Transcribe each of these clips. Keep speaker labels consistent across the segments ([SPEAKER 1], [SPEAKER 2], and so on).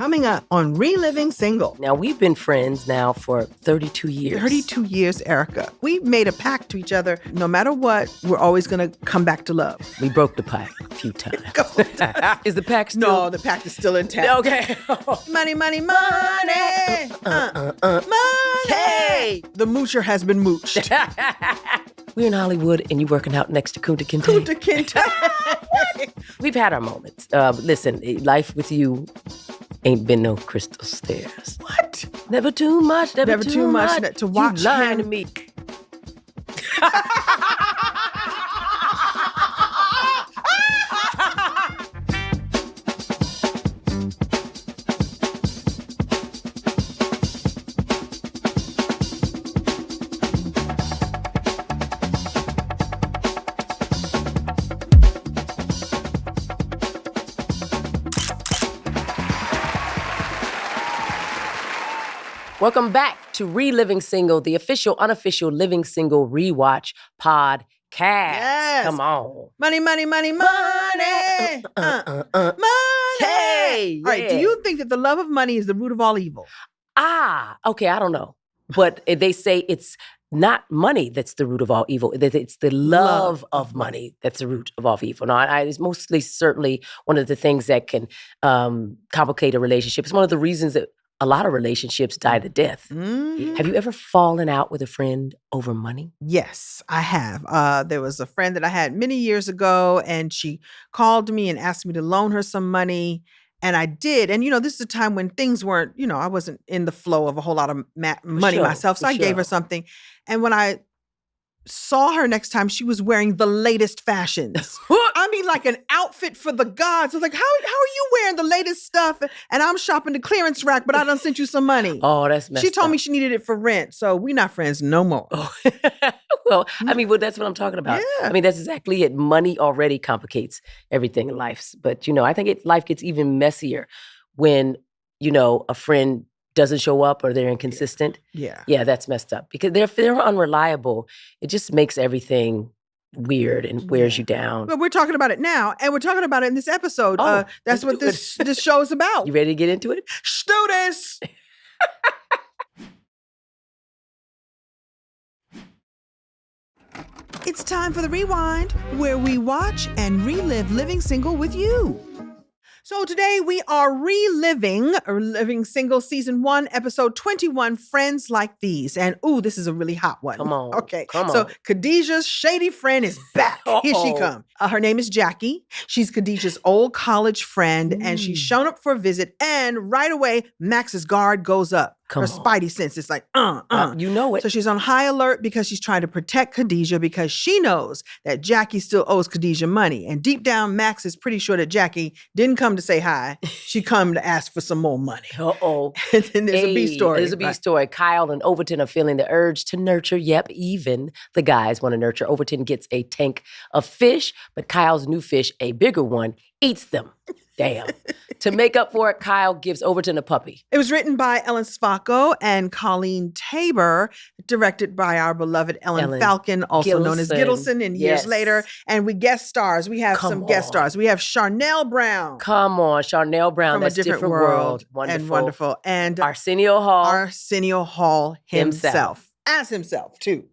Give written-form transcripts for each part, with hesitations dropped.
[SPEAKER 1] coming up on Reliving Single.
[SPEAKER 2] Now, we've been friends now for 32 years.
[SPEAKER 1] 32 years, Erica. We made a pact to each other. No matter what, we're always going to come back to love.
[SPEAKER 2] We broke the pact a few times. Is the pact still?
[SPEAKER 1] No, the pact is still intact.
[SPEAKER 2] Okay.
[SPEAKER 1] Money, money, money. Money.
[SPEAKER 2] Hey!
[SPEAKER 1] The moocher has been mooched.
[SPEAKER 2] We're in Hollywood, and you're working out next to Kunta Kinte.
[SPEAKER 1] Kunta Kinte.
[SPEAKER 2] We've had our moments. Listen, life with you ain't been no crystal stairs.
[SPEAKER 1] What?
[SPEAKER 2] Never too much. Never
[SPEAKER 1] too much to watch
[SPEAKER 2] you lying
[SPEAKER 1] him.
[SPEAKER 2] to me. Welcome back to Reliving Single, the official, unofficial Living Single rewatch podcast.
[SPEAKER 1] Yes.
[SPEAKER 2] Come on.
[SPEAKER 1] Money, money, money, money. Money.
[SPEAKER 2] Hey.
[SPEAKER 1] All right, do you think that the love of money is the root of all evil?
[SPEAKER 2] Okay, I don't know. But they say it's not money that's the root of all evil. It's the love of money that's the root of all evil. No, it's mostly certainly one of the things that can complicate a relationship. It's one of the reasons that a lot of relationships die to death.
[SPEAKER 1] Mm-hmm.
[SPEAKER 2] Have you ever fallen out with a friend over money?
[SPEAKER 1] Yes, I have. There was a friend that I had many years ago, and she called me and asked me to loan her some money. And I did. And, this is a time when things weren't, I wasn't in the flow of a whole lot of money myself. So I gave her something. And when I saw her next time, she was wearing the latest fashions. I mean, like an outfit for the gods. I was like, how are you wearing the latest stuff? And I'm shopping the clearance rack, but I done sent you some money.
[SPEAKER 2] Oh, that's messed up.
[SPEAKER 1] She told me she needed it for rent. So we not friends no more.
[SPEAKER 2] Oh. Well, that's what I'm talking about.
[SPEAKER 1] Yeah.
[SPEAKER 2] That's exactly it. Money already complicates everything in life. But, I think life gets even messier when, a friend doesn't show up or they're inconsistent.
[SPEAKER 1] Yeah.
[SPEAKER 2] Yeah, that's messed up. Because if they're unreliable, it just makes everything weird and wears you down.
[SPEAKER 1] But we're talking about it now, and we're talking about it in this episode. That's what this show is about.
[SPEAKER 2] You ready to get into it?
[SPEAKER 1] Do this. It's time for the rewind, where we watch and relive Living Single with you. So today we are reliving Living Single Season 1, Episode 21, Friends Like These. And this is a really hot one.
[SPEAKER 2] Come on.
[SPEAKER 1] Okay.
[SPEAKER 2] Come on.
[SPEAKER 1] So Khadijah's shady friend is back. Here she comes. Her name is Jackie. She's Khadijah's old college friend, and she's shown up for a visit. And right away, Max's guard goes up. Her spidey sense is like,
[SPEAKER 2] You know it.
[SPEAKER 1] So she's on high alert because she's trying to protect Khadijah because she knows that Jackie still owes Khadijah money. And deep down, Max is pretty sure that Jackie didn't come to say hi. She come to ask for some more money.
[SPEAKER 2] Uh-oh.
[SPEAKER 1] And then there's a B story.
[SPEAKER 2] There's a B story. Kyle and Overton are feeling the urge to nurture. Yep, even the guys want to nurture. Overton gets a tank of fish, but Kyle's new fish, a bigger one, eats them. Damn. To make up for it, Kyle gives Overton a puppy.
[SPEAKER 1] It was written by Ellen Sfacco and Colleen Tabor, directed by our beloved Ellen Falcon, also known as Gittleson in Years Later. And we guest stars. We have some guest stars. We have Charnel Brown.
[SPEAKER 2] Come on, Charnel Brown.
[SPEAKER 1] From
[SPEAKER 2] That's
[SPEAKER 1] A Different World.
[SPEAKER 2] Wonderful.
[SPEAKER 1] And
[SPEAKER 2] Arsenio Hall.
[SPEAKER 1] Arsenio Hall himself. As himself, too.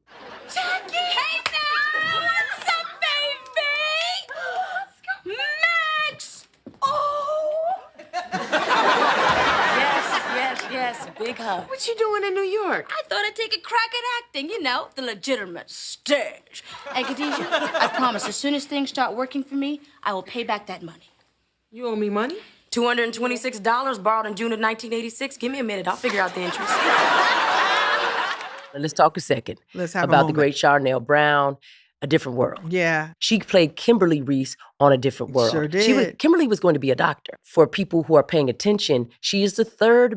[SPEAKER 3] Jackie! Hey, now! What's up, baby? Max! Oh!
[SPEAKER 2] Yes, big hug.
[SPEAKER 3] What you doing in New York? I thought I'd take a crack at acting, the legitimate stage. Hey, Khadijah, I promise, as soon as things start working for me, I will pay back that money.
[SPEAKER 4] You owe me money?
[SPEAKER 3] $226 borrowed in June of 1986. Give me a minute, I'll figure out the interest.
[SPEAKER 2] Let's talk a second
[SPEAKER 1] Let's have
[SPEAKER 2] about the great Charnel Brown, A Different World.
[SPEAKER 1] Yeah.
[SPEAKER 2] She played Kimberly Reese on A Different World.
[SPEAKER 1] Sure did.
[SPEAKER 2] Kimberly was going to be a doctor. For people who are paying attention, she is the third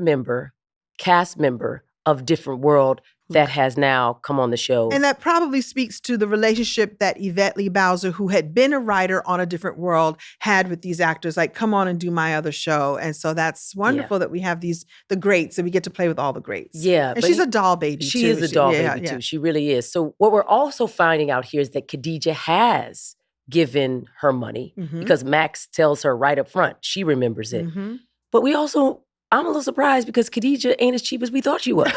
[SPEAKER 2] cast member of Different World that has now come on the show.
[SPEAKER 1] And that probably speaks to the relationship that Yvette Lee Bowser, who had been a writer on A Different World, had with these actors. Like, come on and do my other show. And so that's wonderful that we have the greats, and we get to play with all the greats.
[SPEAKER 2] Yeah.
[SPEAKER 1] And she's a doll baby,
[SPEAKER 2] she
[SPEAKER 1] too.
[SPEAKER 2] Is a doll baby, too. She really is. So what we're also finding out here is that Khadijah has given her money because Max tells her right up front. She remembers it.
[SPEAKER 1] Mm-hmm.
[SPEAKER 2] But we also I'm a little surprised because Khadijah ain't as cheap as we thought she was.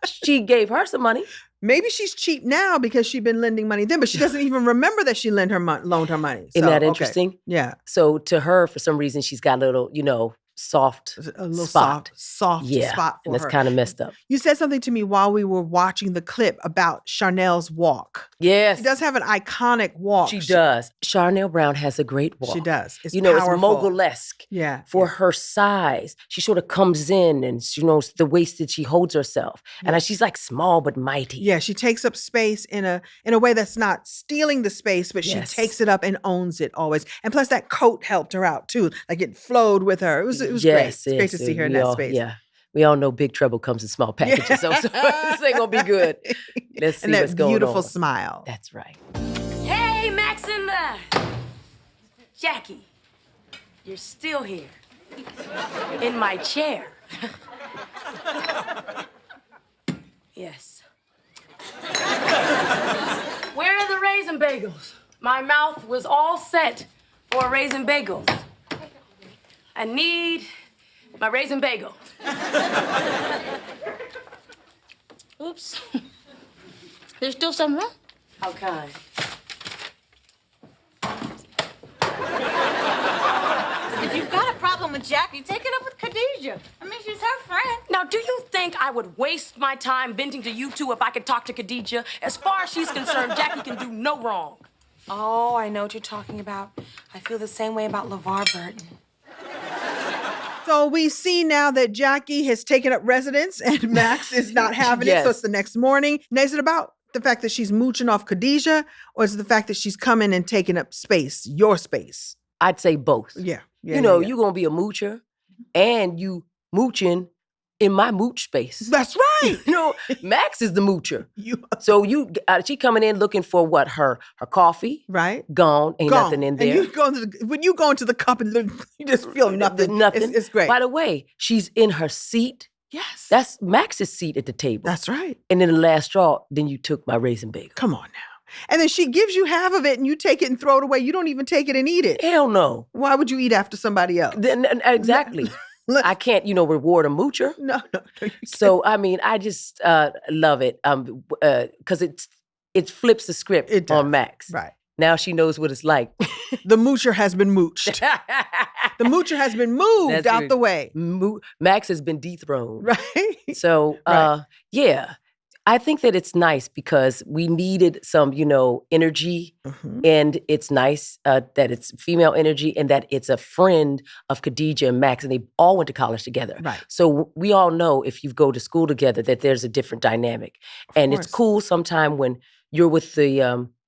[SPEAKER 2] She gave her some money.
[SPEAKER 1] Maybe she's cheap now because she'd been lending money then, but she doesn't even remember that she loaned her money.
[SPEAKER 2] Isn't
[SPEAKER 1] So,
[SPEAKER 2] that
[SPEAKER 1] okay.
[SPEAKER 2] interesting?
[SPEAKER 1] Yeah.
[SPEAKER 2] So to her, for some reason, she's got a little, soft
[SPEAKER 1] A little
[SPEAKER 2] spot.
[SPEAKER 1] soft
[SPEAKER 2] Yeah,
[SPEAKER 1] spot for
[SPEAKER 2] and that's
[SPEAKER 1] her.
[SPEAKER 2] kind of messed up.
[SPEAKER 1] You said something to me while we were watching the clip about Charnel's walk.
[SPEAKER 2] Yes,
[SPEAKER 1] She does have an iconic walk.
[SPEAKER 2] she does. Charnel Brown has a great walk.
[SPEAKER 1] She does. It's
[SPEAKER 2] It's
[SPEAKER 1] powerful.
[SPEAKER 2] mogul-esque.
[SPEAKER 1] Yeah.
[SPEAKER 2] For her size, she sort of comes in and the waist that she holds herself, and she's like small but mighty.
[SPEAKER 1] Yeah, she takes up space in a way that's not stealing the space, but
[SPEAKER 2] Yes.
[SPEAKER 1] she takes it up and owns it always. And plus, that coat helped her out too. Like it flowed with her. It was great. It's great to see her in that space.
[SPEAKER 2] Yeah, we all know big trouble comes in small packages, so this ain't gonna be good. Let's see
[SPEAKER 1] And that
[SPEAKER 2] what's going
[SPEAKER 1] beautiful
[SPEAKER 2] on.
[SPEAKER 1] smile.
[SPEAKER 2] That's right.
[SPEAKER 3] Hey, Max and Jackie, you're still here in my chair. Yes. Where are the raisin bagels? My mouth was all set for raisin bagels. I need my raisin bagel. Oops. There's still some left. How kind.
[SPEAKER 4] If you've got a problem with Jackie, take it up with Khadijah. I mean, she's her friend.
[SPEAKER 3] Now, do you think I would waste my time venting to you two if I could talk to Khadijah? As far as she's concerned, Jackie can do no wrong.
[SPEAKER 4] Oh, I know what you're talking about. I feel the same way about LeVar Burton.
[SPEAKER 1] So we see now that Jackie has taken up residence and Max is not having it. So
[SPEAKER 2] Yes.
[SPEAKER 1] it's the next morning. Now, is it about the fact that she's mooching off Khadijah, or is it the fact that she's coming and taking up space, your space?
[SPEAKER 2] I'd say both.
[SPEAKER 1] Yeah.
[SPEAKER 2] You're gonna be a moocher, and you mooching in my mooch space.
[SPEAKER 1] That's right.
[SPEAKER 2] Max is the moocher.
[SPEAKER 1] You
[SPEAKER 2] So she coming in looking for what? Her coffee?
[SPEAKER 1] right?
[SPEAKER 2] Gone. Ain't
[SPEAKER 1] Gone.
[SPEAKER 2] nothing in
[SPEAKER 1] And
[SPEAKER 2] there.
[SPEAKER 1] when you go into the cup and you just feel nothing.
[SPEAKER 2] Nothing.
[SPEAKER 1] It's great.
[SPEAKER 2] By the way, she's in her seat.
[SPEAKER 1] Yes.
[SPEAKER 2] That's Max's seat at the table.
[SPEAKER 1] That's right.
[SPEAKER 2] And then the last straw, then you took my raisin bagel.
[SPEAKER 1] Come on now. And then she gives you half of it and you take it and throw it away. You don't even take it and eat it.
[SPEAKER 2] Hell no.
[SPEAKER 1] Why would you eat after somebody else?
[SPEAKER 2] Exactly.
[SPEAKER 1] Look-
[SPEAKER 2] I can't, reward a moocher.
[SPEAKER 1] No. You
[SPEAKER 2] So I mean, I just love it because it flips the script
[SPEAKER 1] It does.
[SPEAKER 2] on Max.
[SPEAKER 1] right.
[SPEAKER 2] Now she knows what it's like.
[SPEAKER 1] The moocher has been mooched. The moocher has been moved
[SPEAKER 2] That's
[SPEAKER 1] out
[SPEAKER 2] right.
[SPEAKER 1] the way.
[SPEAKER 2] Max has been dethroned.
[SPEAKER 1] Right.
[SPEAKER 2] So
[SPEAKER 1] Right.
[SPEAKER 2] yeah, I think that it's nice because we needed some, energy,
[SPEAKER 1] Mhm.
[SPEAKER 2] and it's nice that it's female energy and that it's a friend of Khadijah and Max, and they all went to college together.
[SPEAKER 1] Right.
[SPEAKER 2] So we all know if you go to school together that there's a different dynamic, and it's
[SPEAKER 1] course.
[SPEAKER 2] cool sometime when you're with the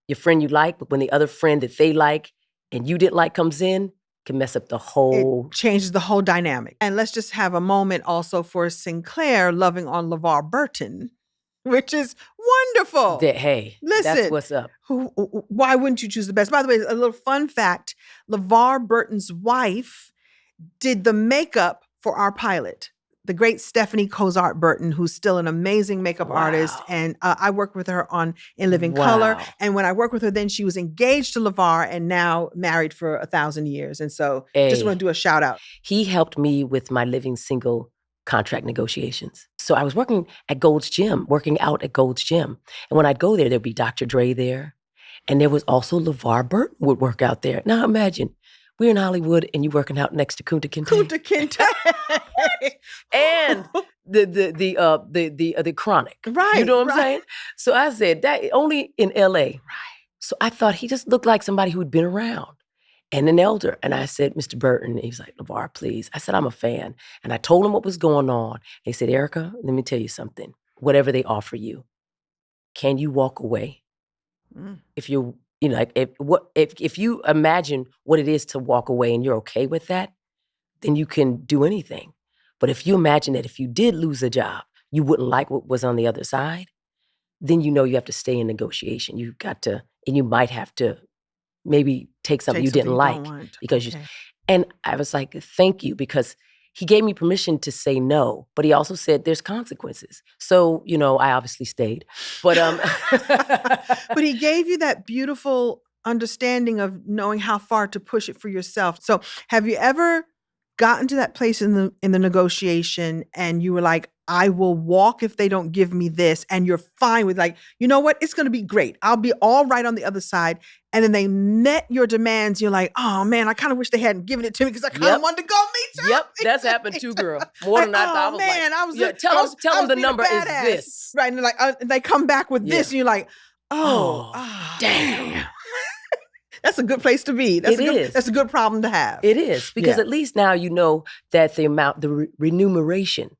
[SPEAKER 2] your friend you like, but when the other friend that they like and you didn't like comes in, can mess up the whole.
[SPEAKER 1] It changes the whole dynamic. And let's just have a moment also for Sinclair loving on LeVar Burton, which is wonderful.
[SPEAKER 2] Hey, that's
[SPEAKER 1] Listen.
[SPEAKER 2] what's up.
[SPEAKER 1] Why wouldn't you choose the best? By the way, a little fun fact, LeVar Burton's wife did the makeup for our pilot. The great Stephanie Cozart Burton, who's still an amazing makeup artist.
[SPEAKER 2] Wow.
[SPEAKER 1] And I worked with her on In Living Color.
[SPEAKER 2] Wow.
[SPEAKER 1] And when I worked with her, then she was engaged to LeVar and now married for 1,000 years. And so just
[SPEAKER 2] Hey.
[SPEAKER 1] want to do a shout out.
[SPEAKER 2] He helped me with my living single contract negotiations. So I was working at Gold's Gym, working out at Gold's Gym. And when I'd go there, there'd be Dr. Dre there. And there was also LeVar Burton would work out there. Now imagine, we're in Hollywood and you working out next to Kunta Kinte.
[SPEAKER 1] Kunta Kinte.
[SPEAKER 2] And the Chronic.
[SPEAKER 1] Right,
[SPEAKER 2] You know what I'm
[SPEAKER 1] right.
[SPEAKER 2] saying? So I said, that only in LA. Right. So I thought he just looked like somebody who'd been around and an elder. And I said, Mr. Burton, and he was like, LeVar, please. I said, I'm a fan. And I told him what was going on. And he said, Erica, let me tell you something. Whatever they offer you, can you walk away?
[SPEAKER 1] Mm.
[SPEAKER 2] If you're, if you imagine what it is to walk away and you're okay with that, then you can do anything. But if you imagine that if you did lose a job, you wouldn't like what was on the other side, then you have to stay in negotiation. You've got to, and you might have to maybe take something you didn't like because you.
[SPEAKER 1] Okay.
[SPEAKER 2] And I was like, thank you, because he gave me permission to say no, but he also said there's consequences. So, I obviously stayed. But
[SPEAKER 1] But he gave you that beautiful understanding of knowing how far to push it for yourself. So have you ever gotten to that place in the negotiation and you were like, I will walk if they don't give me this, and you're fine with like, you know what, it's going to be great. I'll be all right on the other side. And then they met your demands. You're like, oh man, I kind of wish they hadn't given it to me because I kind of
[SPEAKER 2] Yep.
[SPEAKER 1] wanted to go me too.
[SPEAKER 2] Yep, that's happened too, girl. More than
[SPEAKER 1] Like,
[SPEAKER 2] I thought. I was
[SPEAKER 1] man,
[SPEAKER 2] like,
[SPEAKER 1] I was
[SPEAKER 2] yeah,
[SPEAKER 1] just-
[SPEAKER 2] tell
[SPEAKER 1] I
[SPEAKER 2] them,
[SPEAKER 1] was-
[SPEAKER 2] tell
[SPEAKER 1] I
[SPEAKER 2] them
[SPEAKER 1] was
[SPEAKER 2] the
[SPEAKER 1] being a
[SPEAKER 2] number is
[SPEAKER 1] badass.
[SPEAKER 2] this.
[SPEAKER 1] Right. And they're like, they come back with this,
[SPEAKER 2] Yeah.
[SPEAKER 1] and you're like, oh,
[SPEAKER 2] Damn.
[SPEAKER 1] That's a good place to be. That's
[SPEAKER 2] It
[SPEAKER 1] a good,
[SPEAKER 2] is.
[SPEAKER 1] That's a good problem to have.
[SPEAKER 2] It is, because
[SPEAKER 1] Yeah.
[SPEAKER 2] at least now you know that the amount, the remuneration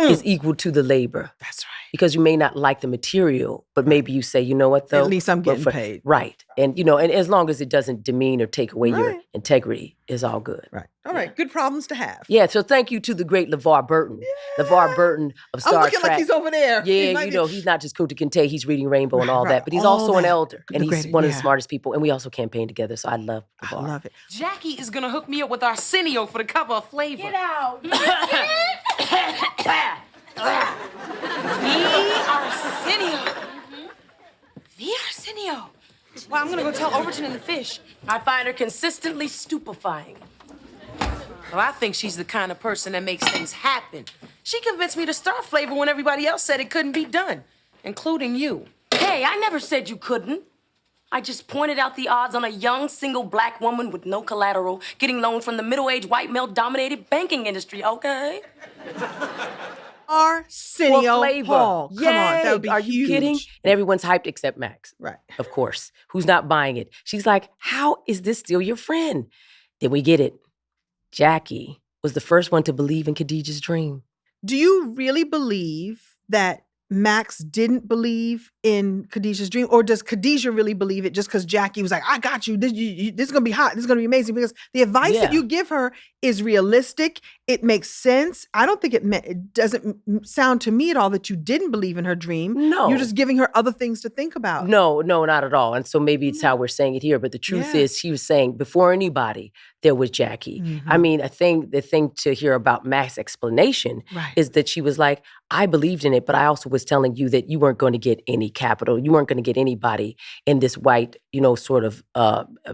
[SPEAKER 2] is equal to the labor.
[SPEAKER 1] That's right.
[SPEAKER 2] Because you may not like the material, but maybe you say, you know what, though?
[SPEAKER 1] At least I'm
[SPEAKER 2] Well,
[SPEAKER 1] getting paid.
[SPEAKER 2] Right. And, and as long as it doesn't demean or take away your
[SPEAKER 1] Right.
[SPEAKER 2] integrity, is all good.
[SPEAKER 1] Right. All right. Good problems to have.
[SPEAKER 2] Yeah, so thank you to the great LeVar Burton. LeVar Burton of Star
[SPEAKER 1] I'm looking
[SPEAKER 2] Trek.
[SPEAKER 1] like he's over there. He
[SPEAKER 2] Yeah,
[SPEAKER 1] might be-
[SPEAKER 2] he's not just Kunta Kinte, he's reading Rainbow and all
[SPEAKER 1] Right,
[SPEAKER 2] that, but he's
[SPEAKER 1] all
[SPEAKER 2] also an
[SPEAKER 1] that.
[SPEAKER 2] elder. And
[SPEAKER 1] The
[SPEAKER 2] he's
[SPEAKER 1] great-
[SPEAKER 2] one of the
[SPEAKER 1] yeah.
[SPEAKER 2] smartest people. And we also campaigned together, so I love
[SPEAKER 1] I
[SPEAKER 2] LeVar.
[SPEAKER 1] love it.
[SPEAKER 5] Jackie is gonna hook me up with Arsenio for the cover of Flavor.
[SPEAKER 3] Get out.
[SPEAKER 5] Arsenio. The Arsenio. Well, I'm gonna go tell Overton and the fish.
[SPEAKER 2] I find her consistently stupefying.
[SPEAKER 5] Well, I think she's the kind of person that makes things happen. She convinced me to start Flavor when everybody else said it couldn't be done, including you.
[SPEAKER 2] Hey, I never said you couldn't. I just pointed out the odds on a young, single black woman with no collateral getting loans from the middle-aged, white male-dominated banking industry, okay?
[SPEAKER 1] Arsenio Hall. Come on, that would be
[SPEAKER 2] Are
[SPEAKER 1] huge.
[SPEAKER 2] you kidding? And everyone's hyped except Max.
[SPEAKER 1] Right.
[SPEAKER 2] Of course. Who's not buying it? She's like, how is this still your friend? Then we get it. Jackie was the first one to believe in Khadijah's dream.
[SPEAKER 1] Do you really believe that Max didn't believe in Khadijah's dream? Or does Khadijah really believe it just because Jackie was like, I got you. This is going to be hot. This is going to be amazing. Because the advice
[SPEAKER 2] Yeah.
[SPEAKER 1] that you give her is realistic. It makes sense. I don't think it doesn't sound to me at all that you didn't believe in her dream.
[SPEAKER 2] No.
[SPEAKER 1] You're just giving her other things to think about.
[SPEAKER 2] No, not at all. And so maybe it's how we're saying it here. But the truth
[SPEAKER 1] Yeah.
[SPEAKER 2] is, she was saying before anybody, there was Jackie. I
[SPEAKER 1] Mhm.
[SPEAKER 2] mean, the thing to hear about Max's explanation
[SPEAKER 1] Right.
[SPEAKER 2] is that she was like, I believed in it, but I also was telling you that you weren't going to get any capital. You weren't going to get anybody in this white, sort of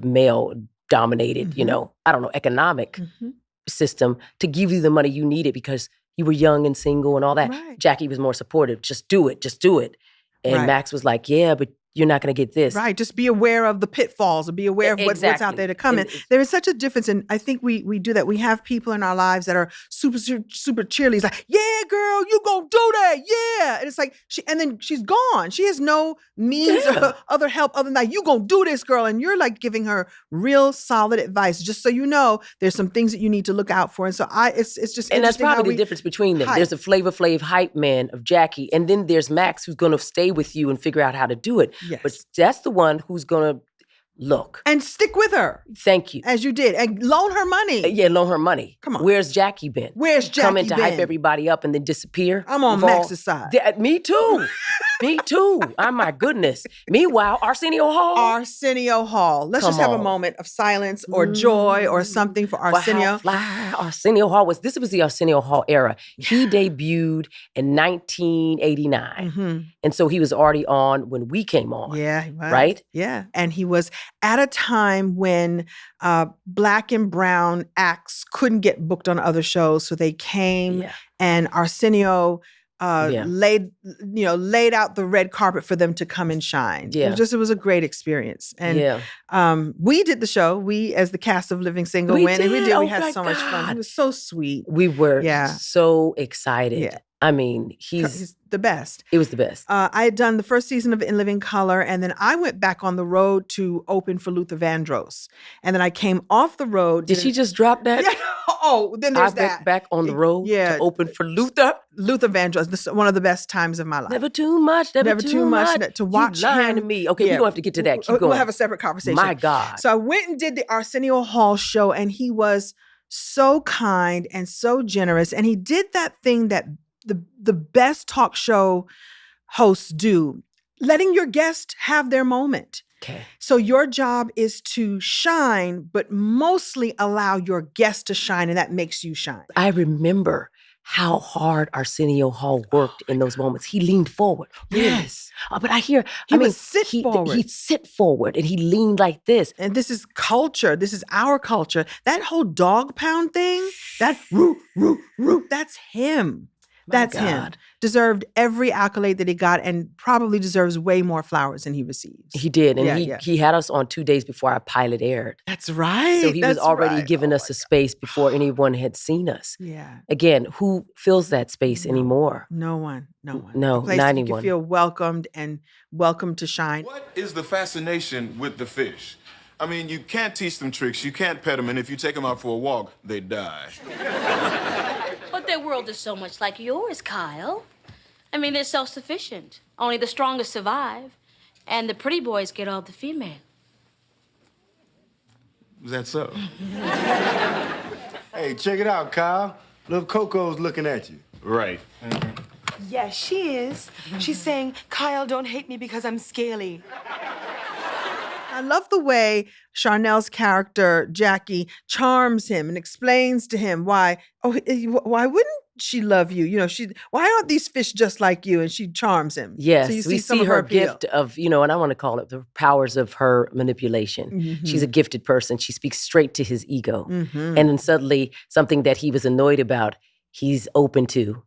[SPEAKER 2] male dominated,
[SPEAKER 1] Mhm.
[SPEAKER 2] I don't know, economic
[SPEAKER 1] Mhm.
[SPEAKER 2] system to give you the money you needed because you were young and single and all that.
[SPEAKER 1] Right.
[SPEAKER 2] Jackie was more supportive. Just do it. Just do it. And
[SPEAKER 1] Right.
[SPEAKER 2] Max was like, yeah, but you're not going to get this.
[SPEAKER 1] Right. Just be aware of the pitfalls or be aware of what's out
[SPEAKER 2] Exactly.
[SPEAKER 1] there to come. And
[SPEAKER 2] And it's-
[SPEAKER 1] there is such a difference. And I think we do that. We have people in our lives that are super cheerleaders, like, yeah, girl, you gonna do that. Yeah. And it's like, and then she's gone. She has no means
[SPEAKER 2] Yeah.
[SPEAKER 1] or other help other than like, you gonna do this, girl. And you're like giving her real solid advice, just so you know, there's some things that you need to look out for. And so it's just
[SPEAKER 2] And that's
[SPEAKER 1] interesting how
[SPEAKER 2] probably
[SPEAKER 1] we
[SPEAKER 2] the difference between them.
[SPEAKER 1] hype.
[SPEAKER 2] There's a Flavor Flav hype man of Jackie, and then there's Max who's going to stay with you and figure out how to do it.
[SPEAKER 1] Yes.
[SPEAKER 2] But that's the one who's going to look.
[SPEAKER 1] and stick with her
[SPEAKER 2] Thank you.
[SPEAKER 1] as you did and loan her money.
[SPEAKER 2] Yeah, loan her money.
[SPEAKER 1] Come on.
[SPEAKER 2] Where's Jackie been?
[SPEAKER 1] Where's Jackie
[SPEAKER 2] Coming to hype
[SPEAKER 1] been?
[SPEAKER 2] everybody up and then disappear?
[SPEAKER 1] I'm on
[SPEAKER 2] With all-
[SPEAKER 1] Max's side.
[SPEAKER 2] Me too. Me too. Oh my goodness. Meanwhile, Arsenio Hall.
[SPEAKER 1] Arsenio Hall. Let's just
[SPEAKER 2] Come
[SPEAKER 1] have a
[SPEAKER 2] on.
[SPEAKER 1] moment of silence or joy or something for
[SPEAKER 2] For how
[SPEAKER 1] Arsenio.
[SPEAKER 2] fly Arsenio Hall was. This was the Arsenio Hall era. He debuted in 1989.
[SPEAKER 1] Mhm.
[SPEAKER 2] And so he was already on when we came on.
[SPEAKER 1] Yeah, he was.
[SPEAKER 2] Right?
[SPEAKER 1] Yeah. And he was at a time when black and brown acts couldn't get booked on other shows. So they came
[SPEAKER 2] Yeah.
[SPEAKER 1] and Arsenio
[SPEAKER 2] Yeah.
[SPEAKER 1] laid out the red carpet for them to come and shine.
[SPEAKER 2] Yeah.
[SPEAKER 1] It was a great experience. And
[SPEAKER 2] Yeah.
[SPEAKER 1] we did the show. We, as the cast of Living Single,
[SPEAKER 2] We
[SPEAKER 1] went and we
[SPEAKER 2] did.
[SPEAKER 1] did. We
[SPEAKER 2] Oh
[SPEAKER 1] had
[SPEAKER 2] my
[SPEAKER 1] so much fun. He
[SPEAKER 2] God.
[SPEAKER 1] was so sweet.
[SPEAKER 2] We were
[SPEAKER 1] Yeah.
[SPEAKER 2] so excited.
[SPEAKER 1] Yeah.
[SPEAKER 2] I mean,
[SPEAKER 1] He's the best.
[SPEAKER 2] it was the best.
[SPEAKER 1] I had done the first season of In Living Color, and then I went back on the road to open for Luther Vandross. And then I came off the road.
[SPEAKER 2] Did she just drop that?
[SPEAKER 1] Yeah. Oh, then
[SPEAKER 2] I
[SPEAKER 1] there's
[SPEAKER 2] went
[SPEAKER 1] that.
[SPEAKER 2] back on the road
[SPEAKER 1] Yeah.
[SPEAKER 2] to open for Luther.
[SPEAKER 1] Luther Vandross, this is one of the best times of my life.
[SPEAKER 2] Never too much, never too much.
[SPEAKER 1] to watch
[SPEAKER 2] you lying
[SPEAKER 1] him.
[SPEAKER 2] to me. Okay,
[SPEAKER 1] Yeah.
[SPEAKER 2] we don't have to get to that. Keep going.
[SPEAKER 1] We'll have a separate conversation.
[SPEAKER 2] My God.
[SPEAKER 1] So I went and did the Arsenio Hall show, and he was so kind and so generous. And he did that thing that the best talk show hosts do, letting your guest have their moment.
[SPEAKER 2] Okay.
[SPEAKER 1] So your job is to shine, but mostly allow your guests to shine, and that makes you shine.
[SPEAKER 2] I remember how hard Arsenio Hall worked in those moments. He leaned forward. Really.
[SPEAKER 1] Yes.
[SPEAKER 2] But I hear,
[SPEAKER 1] He would sit forward.
[SPEAKER 2] He'd sit forward and he leaned like this.
[SPEAKER 1] And this is culture. This is our culture. That whole dog pound thing, that roo, roo, roo, that's him. That's him.
[SPEAKER 2] God.
[SPEAKER 1] Deserved every accolade that he got and probably deserves way more flowers than he receives.
[SPEAKER 2] He did. And
[SPEAKER 1] Yeah,
[SPEAKER 2] he had us on 2 days before our pilot aired.
[SPEAKER 1] That's right.
[SPEAKER 2] So he was
[SPEAKER 1] That's
[SPEAKER 2] already
[SPEAKER 1] right.
[SPEAKER 2] giving
[SPEAKER 1] Oh
[SPEAKER 2] us
[SPEAKER 1] my
[SPEAKER 2] a space before anyone had seen us.
[SPEAKER 1] Yeah.
[SPEAKER 2] Again, who fills that space anymore?
[SPEAKER 1] No one. No one.
[SPEAKER 2] No,
[SPEAKER 1] A place
[SPEAKER 2] not
[SPEAKER 1] that you can
[SPEAKER 2] anyone.
[SPEAKER 1] feel welcomed and welcome to shine.
[SPEAKER 6] What is the fascination with the fish? I mean, you can't teach them tricks, you can't pet them, and if you take them out for a walk, they die.
[SPEAKER 3] But their world is so much like yours, Kyle. I mean, they're self-sufficient. Only the strongest survive. And the pretty boys get all the female.
[SPEAKER 6] Is that so?
[SPEAKER 7] Hey, check it out, Kyle. Little Coco's looking at you.
[SPEAKER 6] Right.
[SPEAKER 8] Yes, she is. She's saying, Kyle, don't hate me because I'm scaly.
[SPEAKER 1] I love the way Charnel's character, Jackie, charms him and explains to him why wouldn't she love you? You know, why aren't these fish just like you? And she charms him.
[SPEAKER 2] Yes,
[SPEAKER 1] So you
[SPEAKER 2] we
[SPEAKER 1] some
[SPEAKER 2] see
[SPEAKER 1] of
[SPEAKER 2] her
[SPEAKER 1] appeal.
[SPEAKER 2] gift of, and I want to call it the powers of her manipulation. She's a gifted person. She speaks straight to his ego. And then suddenly something that he was annoyed about, he's open to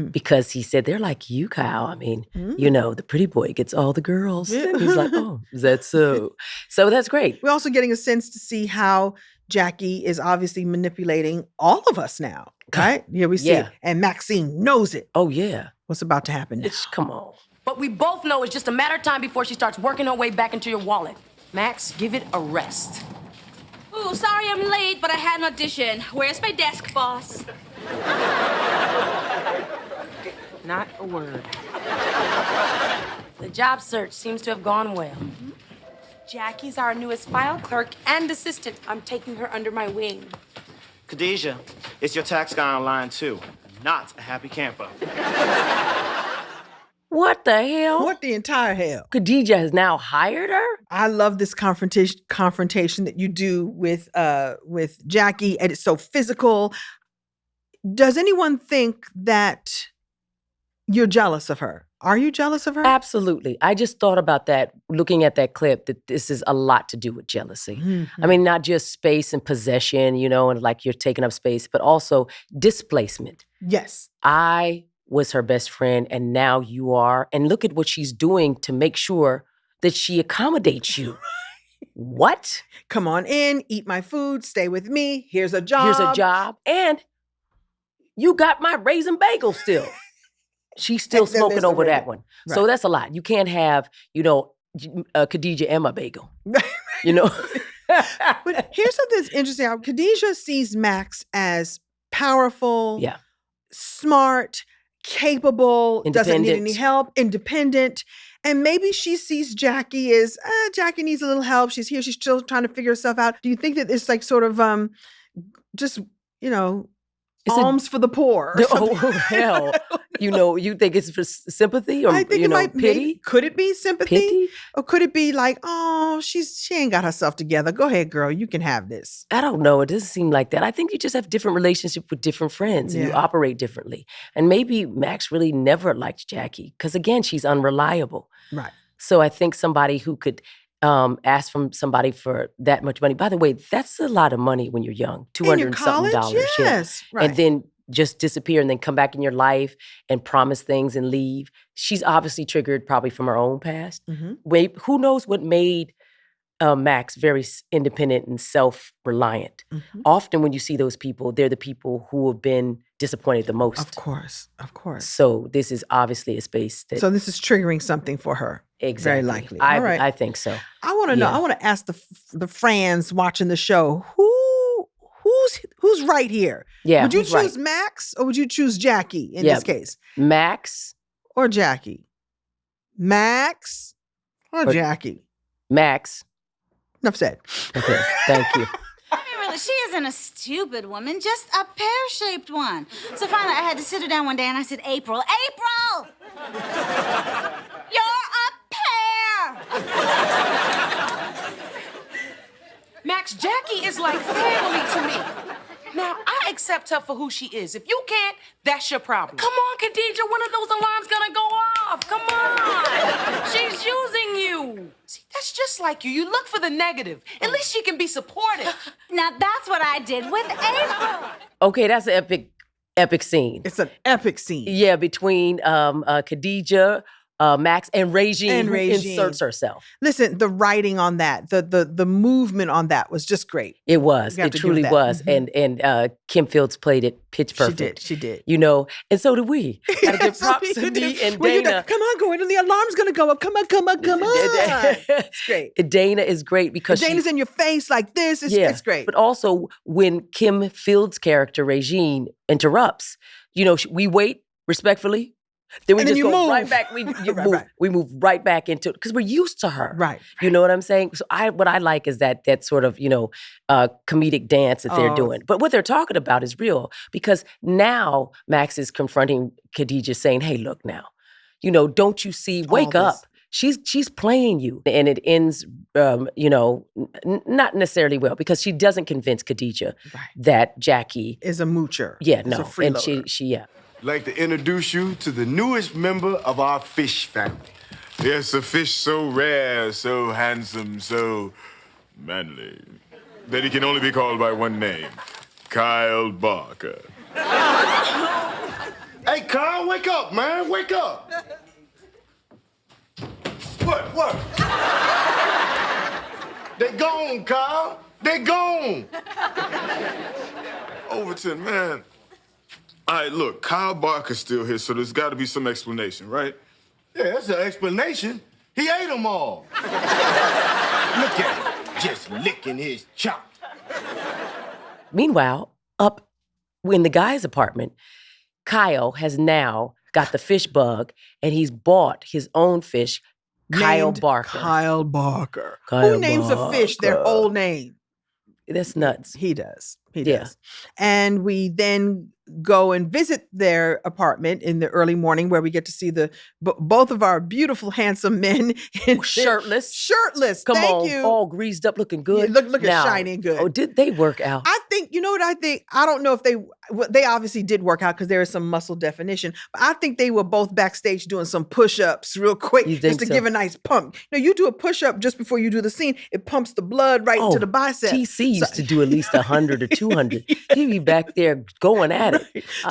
[SPEAKER 2] because he said, they're like you, Kyle. I mean, the pretty boy gets all the girls. And he's like, oh, is that so? So that's great.
[SPEAKER 1] We're also getting a sense to see how Jackie is obviously manipulating all of us now, right? Yeah, we see it.
[SPEAKER 2] Yeah.
[SPEAKER 1] And Maxine knows it.
[SPEAKER 2] Oh, yeah.
[SPEAKER 1] What's about to happen now?
[SPEAKER 2] Come on.
[SPEAKER 5] But we both know it's just a matter of time before she starts working her way back into your wallet. Max, give it a rest.
[SPEAKER 3] Ooh, sorry I'm late, but I had an audition. Where's my desk, boss?
[SPEAKER 5] Not a word. The job search seems to have gone well.
[SPEAKER 8] Jackie's our newest file clerk and assistant. I'm taking her under my wing.
[SPEAKER 9] Khadijah, it's your tax guy on line 2. Not a happy camper.
[SPEAKER 2] What the hell?
[SPEAKER 1] What the entire hell?
[SPEAKER 2] Khadijah has now hired her?
[SPEAKER 1] I love this confrontation that you do with Jackie, and it's so physical. Does anyone think that you're jealous of her? Are you jealous of her?
[SPEAKER 2] Absolutely. I just thought about that looking at that clip, that this is a lot to do with jealousy. I mean, not just space and possession, and like you're taking up space, but also displacement.
[SPEAKER 1] Yes.
[SPEAKER 2] I was her best friend and now you are. And look at what she's doing to make sure that she accommodates you. What?
[SPEAKER 1] Come on in, eat my food, stay with me. Here's a job.
[SPEAKER 2] Here's a job. And you got my raisin bagel still. She's still
[SPEAKER 1] And then there's
[SPEAKER 2] smoking
[SPEAKER 1] the
[SPEAKER 2] over that
[SPEAKER 1] raisin.
[SPEAKER 2] one.
[SPEAKER 1] Right.
[SPEAKER 2] So that's a lot. You can't have, Khadijah and my bagel. You know?
[SPEAKER 1] But here's something that's interesting. Khadijah sees Max as powerful,
[SPEAKER 2] Yeah.
[SPEAKER 1] smart, capable, doesn't need any
[SPEAKER 2] Independent.
[SPEAKER 1] help, independent. And maybe she sees Jackie as, Jackie needs a little help. She's here. She's still trying to figure herself out. Do you think that it's like sort of just,
[SPEAKER 2] It's a-
[SPEAKER 1] alms for the poor? Or something?
[SPEAKER 2] Oh, hell. You think it's for sympathy or,
[SPEAKER 1] I think it might
[SPEAKER 2] pity?
[SPEAKER 1] Could it be sympathy?
[SPEAKER 2] Pity?
[SPEAKER 1] Or could it be like, oh, she ain't got herself together. Go ahead, girl. You can have this.
[SPEAKER 2] I don't know. It doesn't seem like that. I think you just have different relationship with different friends and you
[SPEAKER 1] Yeah.
[SPEAKER 2] operate differently. And maybe Max really never liked Jackie because, again, she's unreliable.
[SPEAKER 1] Right.
[SPEAKER 2] So I think somebody who could ask from somebody for that much money. By the way, that's a lot of money when you're young.
[SPEAKER 1] In your
[SPEAKER 2] $200 and something
[SPEAKER 1] college?
[SPEAKER 2] dollars. yeah.
[SPEAKER 1] Yes. Right.
[SPEAKER 2] And then just disappear and then come back in your life and promise things and leave. She's obviously triggered probably from her own past.
[SPEAKER 1] Mhm.
[SPEAKER 2] Wait, who knows what made Max very independent and self-reliant.
[SPEAKER 1] Mhm.
[SPEAKER 2] Often when you see those people, they're the people who have been disappointed the most.
[SPEAKER 1] Of course.
[SPEAKER 2] So this is obviously a space that
[SPEAKER 1] So this is triggering something for her.
[SPEAKER 2] exactly.
[SPEAKER 1] Very likely.
[SPEAKER 2] I,
[SPEAKER 1] All right.
[SPEAKER 2] I think so.
[SPEAKER 1] I want to know.
[SPEAKER 2] Yeah.
[SPEAKER 1] I want to ask the friends watching the show who's right here.
[SPEAKER 2] Yeah.
[SPEAKER 1] Would you
[SPEAKER 2] who's right?
[SPEAKER 1] choose Max or would you choose Jackie in
[SPEAKER 2] Yeah.
[SPEAKER 1] this case,
[SPEAKER 2] Max?
[SPEAKER 1] or Jackie? Max or
[SPEAKER 2] Or-
[SPEAKER 1] Jackie?
[SPEAKER 2] Max.
[SPEAKER 1] Enough said.
[SPEAKER 2] Okay. Thank you.
[SPEAKER 4] I mean, really, she isn't a stupid woman, just a pear-shaped one. So finally, I had to sit her down one day and I said, April, you're a pear!
[SPEAKER 5] Max, Jackie is like family to me. Now, I accept her for who she is. If you can't, that's your problem.
[SPEAKER 3] Come on, Khadijah, one of those alarms gonna go off. Come on. She's using you.
[SPEAKER 5] See, that's just like you. You look for the negative. At least she can be supportive.
[SPEAKER 4] Now that's what I did with April.
[SPEAKER 2] Okay, that's an epic scene.
[SPEAKER 1] It's an epic scene.
[SPEAKER 2] Yeah, between Khadijah, Max, and Regine, who
[SPEAKER 1] Regine.
[SPEAKER 2] inserts herself.
[SPEAKER 1] Listen, the writing on that, the movement on that was just great.
[SPEAKER 2] It was.
[SPEAKER 1] You have
[SPEAKER 2] It
[SPEAKER 1] to give
[SPEAKER 2] truly
[SPEAKER 1] that.
[SPEAKER 2] was.
[SPEAKER 1] Mhm.
[SPEAKER 2] And Kim Fields played it pitch perfect.
[SPEAKER 1] She did.
[SPEAKER 2] You know, and so did we. Gotta give
[SPEAKER 1] So
[SPEAKER 2] props
[SPEAKER 1] you
[SPEAKER 2] to
[SPEAKER 1] did.
[SPEAKER 2] me and
[SPEAKER 1] Well, you
[SPEAKER 2] Dana.
[SPEAKER 1] got- come on, go in, the alarm's gonna go up. Come on. It's great.
[SPEAKER 2] Dana is great because
[SPEAKER 1] Dana's in your face like this. It's great.
[SPEAKER 2] But also, when Kim Fields' character, Regine, interrupts, you know, we wait respectfully. Then we
[SPEAKER 1] And then
[SPEAKER 2] just
[SPEAKER 1] you
[SPEAKER 2] go
[SPEAKER 1] move.
[SPEAKER 2] right back. We
[SPEAKER 1] Right.
[SPEAKER 2] We move right back into it because we're used to her.
[SPEAKER 1] Right.
[SPEAKER 2] You know what I'm saying? So what I like is that sort of, comedic dance that they're
[SPEAKER 1] Oh.
[SPEAKER 2] doing. But what they're talking about is real because now Max is confronting Khadijah saying, hey, look now, don't you see, wake
[SPEAKER 1] All
[SPEAKER 2] up.
[SPEAKER 1] this.
[SPEAKER 2] She's playing you. And it ends, not necessarily well because she doesn't convince Khadijah
[SPEAKER 1] Right.
[SPEAKER 2] that Jackie,
[SPEAKER 1] Is a moocher.
[SPEAKER 2] yeah,
[SPEAKER 1] Is
[SPEAKER 2] no.
[SPEAKER 1] a
[SPEAKER 2] And
[SPEAKER 1] freeloader.
[SPEAKER 2] she, yeah.
[SPEAKER 7] I'd like to introduce you to the newest member of our fish family.
[SPEAKER 6] Yes, a fish so rare, so handsome, so manly, that he can only be called by one name, Kyle Barker.
[SPEAKER 7] Hey, Carl, wake up, man. Wake up. What? They gone, Carl. They gone.
[SPEAKER 6] Overton, man. All right, look, Kyle Barker's still here, so there's got to be some explanation, right?
[SPEAKER 7] Yeah, that's an explanation. He ate them all. Look at him, just licking his chops.
[SPEAKER 2] Meanwhile, up in the guy's apartment, Kyle has now got the fish bug and he's bought his own fish, Kyle
[SPEAKER 1] Named
[SPEAKER 2] Barker.
[SPEAKER 1] Kyle Barker.
[SPEAKER 2] Kyle
[SPEAKER 1] Who names a fish their
[SPEAKER 2] Barker.
[SPEAKER 1] whole name?
[SPEAKER 2] That's nuts.
[SPEAKER 1] He does. He
[SPEAKER 2] Yeah.
[SPEAKER 1] does. And we then go and visit their apartment in the early morning where we get to see both of our beautiful, handsome men in
[SPEAKER 2] Shirtless.
[SPEAKER 1] Shirtless.
[SPEAKER 2] Come
[SPEAKER 1] Thank
[SPEAKER 2] on,
[SPEAKER 1] you.
[SPEAKER 2] all greased up, looking good.
[SPEAKER 1] Yeah, look at
[SPEAKER 2] Now,
[SPEAKER 1] shiny and good.
[SPEAKER 2] Oh, did they work out?
[SPEAKER 1] I think, you know what I think? I don't know if they obviously did work out because there is some muscle definition, but I think they were both backstage doing some push-ups real quick
[SPEAKER 2] You
[SPEAKER 1] just
[SPEAKER 2] think
[SPEAKER 1] to
[SPEAKER 2] so?
[SPEAKER 1] give a nice pump. You do a push-up just before you do the scene, it pumps the blood right into the bicep.
[SPEAKER 2] TC used to do at least 100 or 200. He'd be back there going at it.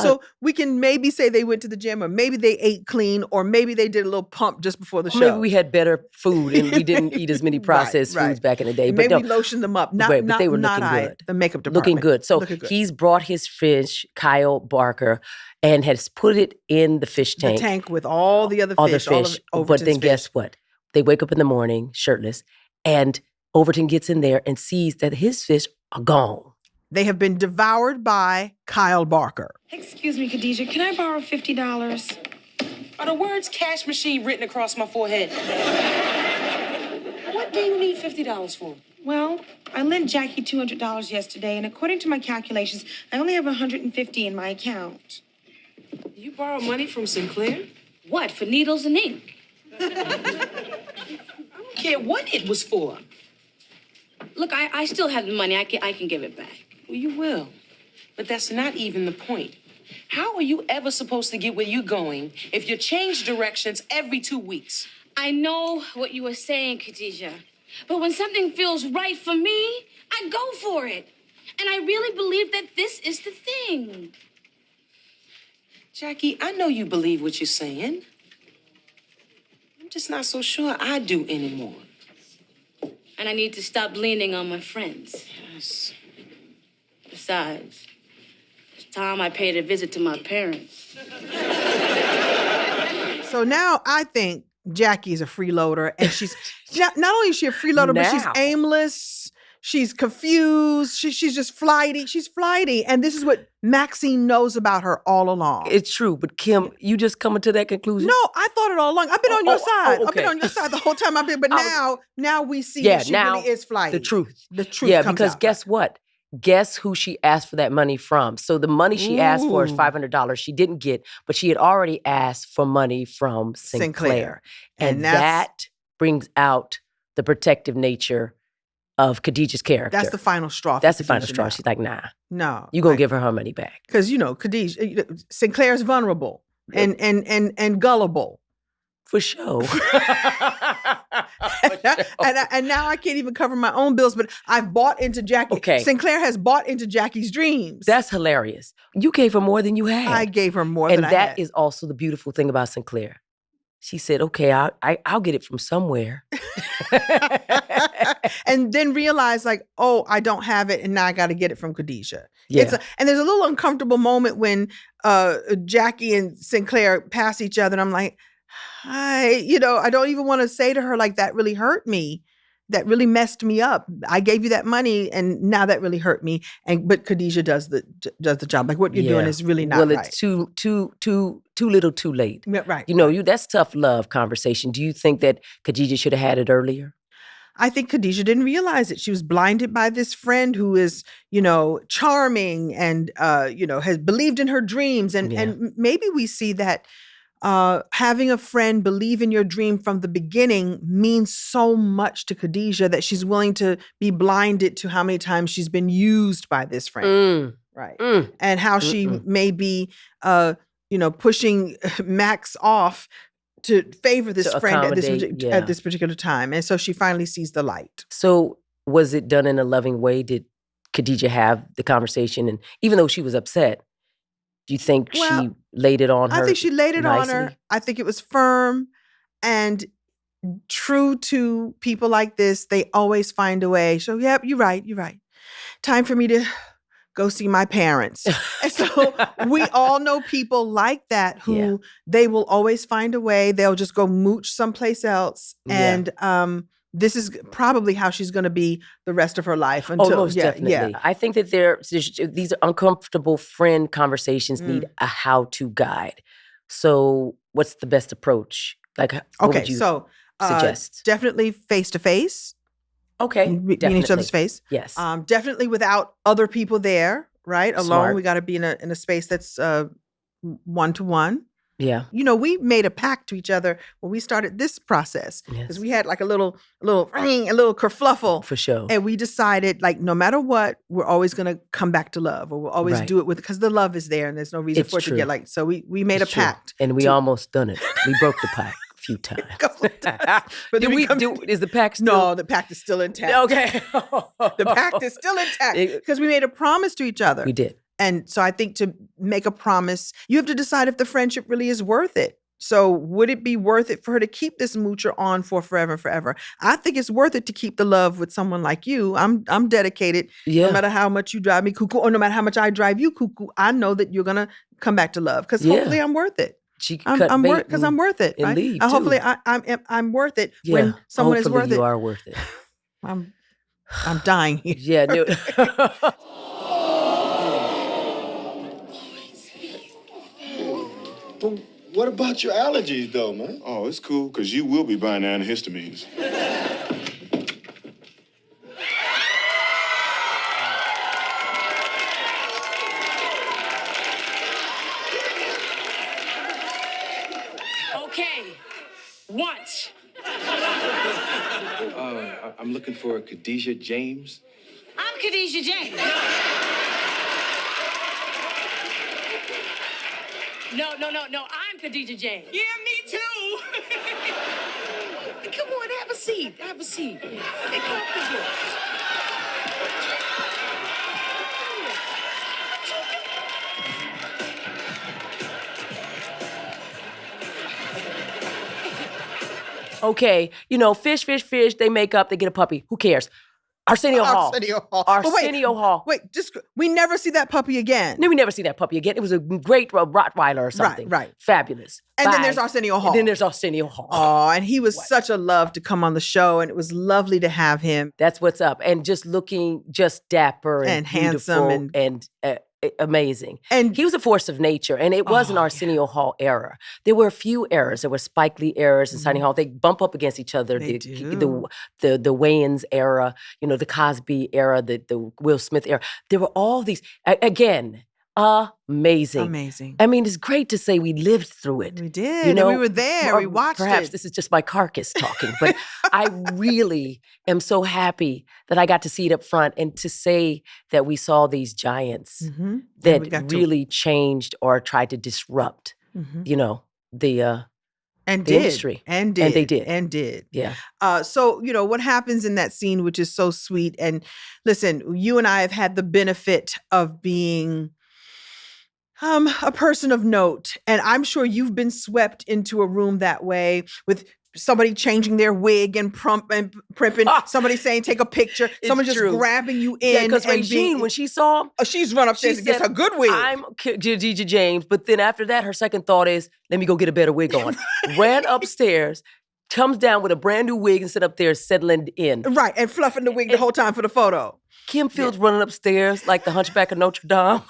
[SPEAKER 1] So we can maybe say they went to the gym, or maybe they ate clean, or maybe they did a little pump just before the show.
[SPEAKER 2] Maybe we had better food and we didn't eat as many processed
[SPEAKER 1] Right.
[SPEAKER 2] foods back in the day.
[SPEAKER 1] And
[SPEAKER 2] but
[SPEAKER 1] maybe
[SPEAKER 2] no,
[SPEAKER 1] we lotioned them up. Not,
[SPEAKER 2] Right, but
[SPEAKER 1] not,
[SPEAKER 2] they were
[SPEAKER 1] not
[SPEAKER 2] looking
[SPEAKER 1] I,
[SPEAKER 2] good.
[SPEAKER 1] the makeup department.
[SPEAKER 2] looking good. So
[SPEAKER 1] Looking good.
[SPEAKER 2] he's brought his fish, Kyle Barker, and has put it in the fish
[SPEAKER 1] the
[SPEAKER 2] tank.
[SPEAKER 1] tank with all the other
[SPEAKER 2] all
[SPEAKER 1] fish.
[SPEAKER 2] the
[SPEAKER 1] all
[SPEAKER 2] fish.
[SPEAKER 1] of
[SPEAKER 2] But then
[SPEAKER 1] Overton's
[SPEAKER 2] guess
[SPEAKER 1] fish.
[SPEAKER 2] what? They wake up in the morning shirtless, and Overton gets in there and sees that his fish are gone.
[SPEAKER 1] They have been devoured by Kyle Barker.
[SPEAKER 8] Excuse me, Khadijah, can I borrow $50?
[SPEAKER 5] Are the words cash machine written across my forehead? What do you need $50 for?
[SPEAKER 8] Well, I lent Jackie $200 yesterday, and according to my calculations, I only have $150 in my account.
[SPEAKER 5] You borrowed money from Sinclair?
[SPEAKER 3] What, for needles and ink?
[SPEAKER 5] I don't care what it was for.
[SPEAKER 3] Look, I still have the money. I can give it back.
[SPEAKER 5] Well, you will. But that's not even the point. How are you ever supposed to get where you're going if you change directions every 2 weeks?
[SPEAKER 3] I know what you were saying, Khadijah. But when something feels right for me, I go for it. And I really believe that this is the thing.
[SPEAKER 5] Jackie, I know you believe what you're saying. I'm just not so sure I do anymore.
[SPEAKER 3] And I need to stop leaning on my friends.
[SPEAKER 5] Yes.
[SPEAKER 3] Besides, it's time I paid a visit to my parents.
[SPEAKER 1] So now I think Jackie's a freeloader, and she's not only is she a freeloader, but she's
[SPEAKER 2] Now.
[SPEAKER 1] aimless. She's confused. She's just flighty. She's flighty, and this is what Maxine knows about her all along.
[SPEAKER 2] It's true, but Kim, you just coming to that conclusion?
[SPEAKER 1] No, I thought it all along. I've been on your side. I've been
[SPEAKER 2] okay.
[SPEAKER 1] on your side the whole time I've been. But now we see
[SPEAKER 2] Yeah,
[SPEAKER 1] that she
[SPEAKER 2] now
[SPEAKER 1] really is flighty.
[SPEAKER 2] the truth.
[SPEAKER 1] The truth.
[SPEAKER 2] Yeah,
[SPEAKER 1] comes
[SPEAKER 2] because
[SPEAKER 1] out.
[SPEAKER 2] guess what? Guess who she asked for that money from? So the money she asked for is
[SPEAKER 1] Ooh.
[SPEAKER 2] $500. She didn't get, but she had already asked for money from Sinclair.
[SPEAKER 1] Sinclair.
[SPEAKER 2] And
[SPEAKER 1] And that's-
[SPEAKER 2] that brings out the protective nature of Khadijah's character.
[SPEAKER 1] That's the final straw.
[SPEAKER 2] That's
[SPEAKER 1] for
[SPEAKER 2] the final
[SPEAKER 1] Khadijah
[SPEAKER 2] straw.
[SPEAKER 1] now.
[SPEAKER 2] She's like, nah,
[SPEAKER 1] No,
[SPEAKER 2] you gonna give her money back.
[SPEAKER 1] because Khadijah Sinclair's vulnerable and gullible.
[SPEAKER 2] For sure.
[SPEAKER 1] and now I can't even cover my own bills, but I've bought into Jackie.
[SPEAKER 2] Okay.
[SPEAKER 1] Sinclair has bought into Jackie's dreams.
[SPEAKER 2] That's hilarious. You gave her more than you had.
[SPEAKER 1] I gave her more
[SPEAKER 2] and
[SPEAKER 1] than I
[SPEAKER 2] that
[SPEAKER 1] had.
[SPEAKER 2] is also the beautiful thing about Sinclair. She said, okay, I'll get it from somewhere.
[SPEAKER 1] And then realize like, oh, I don't have it, and now I got to get it from Khadijah.
[SPEAKER 2] Yeah.
[SPEAKER 1] And there's a little uncomfortable moment when Jackie and Sinclair pass each other, and I'm like, hi, I don't even want to say to her like that really hurt me. That really messed me up. I gave you that money, and now that really hurt me. But Khadijah does the job. Like what you're doing is really not right.
[SPEAKER 2] It's too little, too late.
[SPEAKER 1] Yeah, right.
[SPEAKER 2] That's tough love conversation. Do you think that Khadijah should have had it earlier?
[SPEAKER 1] I think Khadijah didn't realize it. She was blinded by this friend who is, charming and, has believed in her dreams. And maybe we see that having a friend believe in your dream from the beginning means so much to Khadijah that she's willing to be blinded to how many times she's been used by this friend. Right. And how she may be, pushing Max off to favor this friend at this particular time. And so she finally sees the light.
[SPEAKER 2] So was it done in a loving way? Did Khadijah have the conversation? And even though she was upset, do you think she laid it on her?
[SPEAKER 1] I think she laid it
[SPEAKER 2] nicely?
[SPEAKER 1] on her. I think it was firm and true to people like this. They always find a way. So, yep, you're right. Time for me to go see my parents. And so we all know people like that who they will always find a way. They'll just go mooch someplace else. And this is probably how she's going to be the rest of her life. Until,
[SPEAKER 2] most definitely.
[SPEAKER 1] Yeah.
[SPEAKER 2] I think that these uncomfortable friend conversations need a how-to guide. So what's the best approach? Like, what would you suggest?
[SPEAKER 1] Definitely face-to-face.
[SPEAKER 2] Okay,
[SPEAKER 1] Be in each other's face.
[SPEAKER 2] Yes.
[SPEAKER 1] Definitely without other people there, right? Alone.
[SPEAKER 2] Smart.
[SPEAKER 1] We got to be in a space that's one-to-one.
[SPEAKER 2] Yeah.
[SPEAKER 1] We made a pact to each other when we started this process because we had like a little kerfluffle.
[SPEAKER 2] For sure.
[SPEAKER 1] And we decided like no matter what, we're always going to come back to love, or we'll always do it because the love is there and there's no reason for it to get like, so we made a pact.
[SPEAKER 2] And we almost done it. We broke the pact. Few times.
[SPEAKER 1] But
[SPEAKER 2] is the pact still?
[SPEAKER 1] No, the pact is still intact.
[SPEAKER 2] Okay.
[SPEAKER 1] The pact is still intact because we made a promise to each other.
[SPEAKER 2] We did.
[SPEAKER 1] And so I think to make a promise, you have to decide if the friendship really is worth it. So would it be worth it for her to keep this moocher on for forever and forever? I think it's worth it to keep the love with someone like you. I'm dedicated. No matter how much you drive me cuckoo, or no matter how much I drive you cuckoo, I know that you're gonna come back to love because hopefully I'm worth it. I'm worth it. Right?
[SPEAKER 2] Leave,
[SPEAKER 1] hopefully I'm worth it when someone is worth it.
[SPEAKER 2] You are worth it.
[SPEAKER 1] I'm dying here.
[SPEAKER 2] Yeah. No.
[SPEAKER 7] But what about your allergies, though, man?
[SPEAKER 6] Oh, it's cool, because you will be buying antihistamines.
[SPEAKER 10] Okay, once.
[SPEAKER 11] I'm looking for Khadijah James.
[SPEAKER 4] I'm Khadijah James.
[SPEAKER 10] No, I'm Khadijah James.
[SPEAKER 5] Yeah, me too. Come on, have a seat. Have a seat. Get comfortable.
[SPEAKER 2] Okay, fish, they make up, they get a puppy. Who cares? Arsenio Hall. Arsenio Hall.
[SPEAKER 1] Wait, we never see that puppy again.
[SPEAKER 2] No, we never see that puppy again. It was a great Rottweiler or something.
[SPEAKER 1] Right.
[SPEAKER 2] Fabulous.
[SPEAKER 1] And then there's Arsenio Hall. Oh, and he was such a love to come on the show, and it was lovely to have him.
[SPEAKER 2] That's what's up. And just looking just dapper and
[SPEAKER 1] handsome
[SPEAKER 2] and amazing. And he was a force of nature, and it was an Arsenio Hall era. There were a few eras. There were Spike Lee eras and Arsenio Hall. They bump up against each other.
[SPEAKER 1] They
[SPEAKER 2] the Wayans era, the Cosby era, the Will Smith era. There were all these. Again, amazing.
[SPEAKER 1] Amazing.
[SPEAKER 2] I mean, it's great to say we lived through it.
[SPEAKER 1] We did.
[SPEAKER 2] You
[SPEAKER 1] and
[SPEAKER 2] know,
[SPEAKER 1] we were there.
[SPEAKER 2] or
[SPEAKER 1] We watched
[SPEAKER 2] perhaps
[SPEAKER 1] it.
[SPEAKER 2] this is just my carcass talking, but I really am so happy that I got to see it up front and to say that we saw these giants
[SPEAKER 1] Mhm. And
[SPEAKER 2] that
[SPEAKER 1] we got to-
[SPEAKER 2] really changed or tried to disrupt,
[SPEAKER 1] Mhm.
[SPEAKER 2] you know, the
[SPEAKER 1] and
[SPEAKER 2] the
[SPEAKER 1] did.
[SPEAKER 2] industry.
[SPEAKER 1] And did.
[SPEAKER 2] And they did.
[SPEAKER 1] And did.
[SPEAKER 2] yeah.
[SPEAKER 1] So, what happens in that scene, which is so sweet. And listen, you and I have had the benefit of being a person of note. And I'm sure you've been swept into a room that way with somebody changing their wig and primping, somebody saying, take a picture,
[SPEAKER 2] It's
[SPEAKER 1] someone just
[SPEAKER 2] true.
[SPEAKER 1] grabbing you in.
[SPEAKER 2] Yeah, because
[SPEAKER 1] and
[SPEAKER 2] Regine, when she saw him,
[SPEAKER 1] she's run upstairs
[SPEAKER 2] she
[SPEAKER 1] and gets
[SPEAKER 2] said,
[SPEAKER 1] her good wig.
[SPEAKER 2] I'm Khadijah James. But then after that, her second thought is, let me go get a better wig on. Ran upstairs, comes down with a brand new wig and sit up there settling in.
[SPEAKER 1] Right, and fluffing the wig the whole time for the photo.
[SPEAKER 2] Kim Fields running upstairs like the Hunchback of Notre Dame,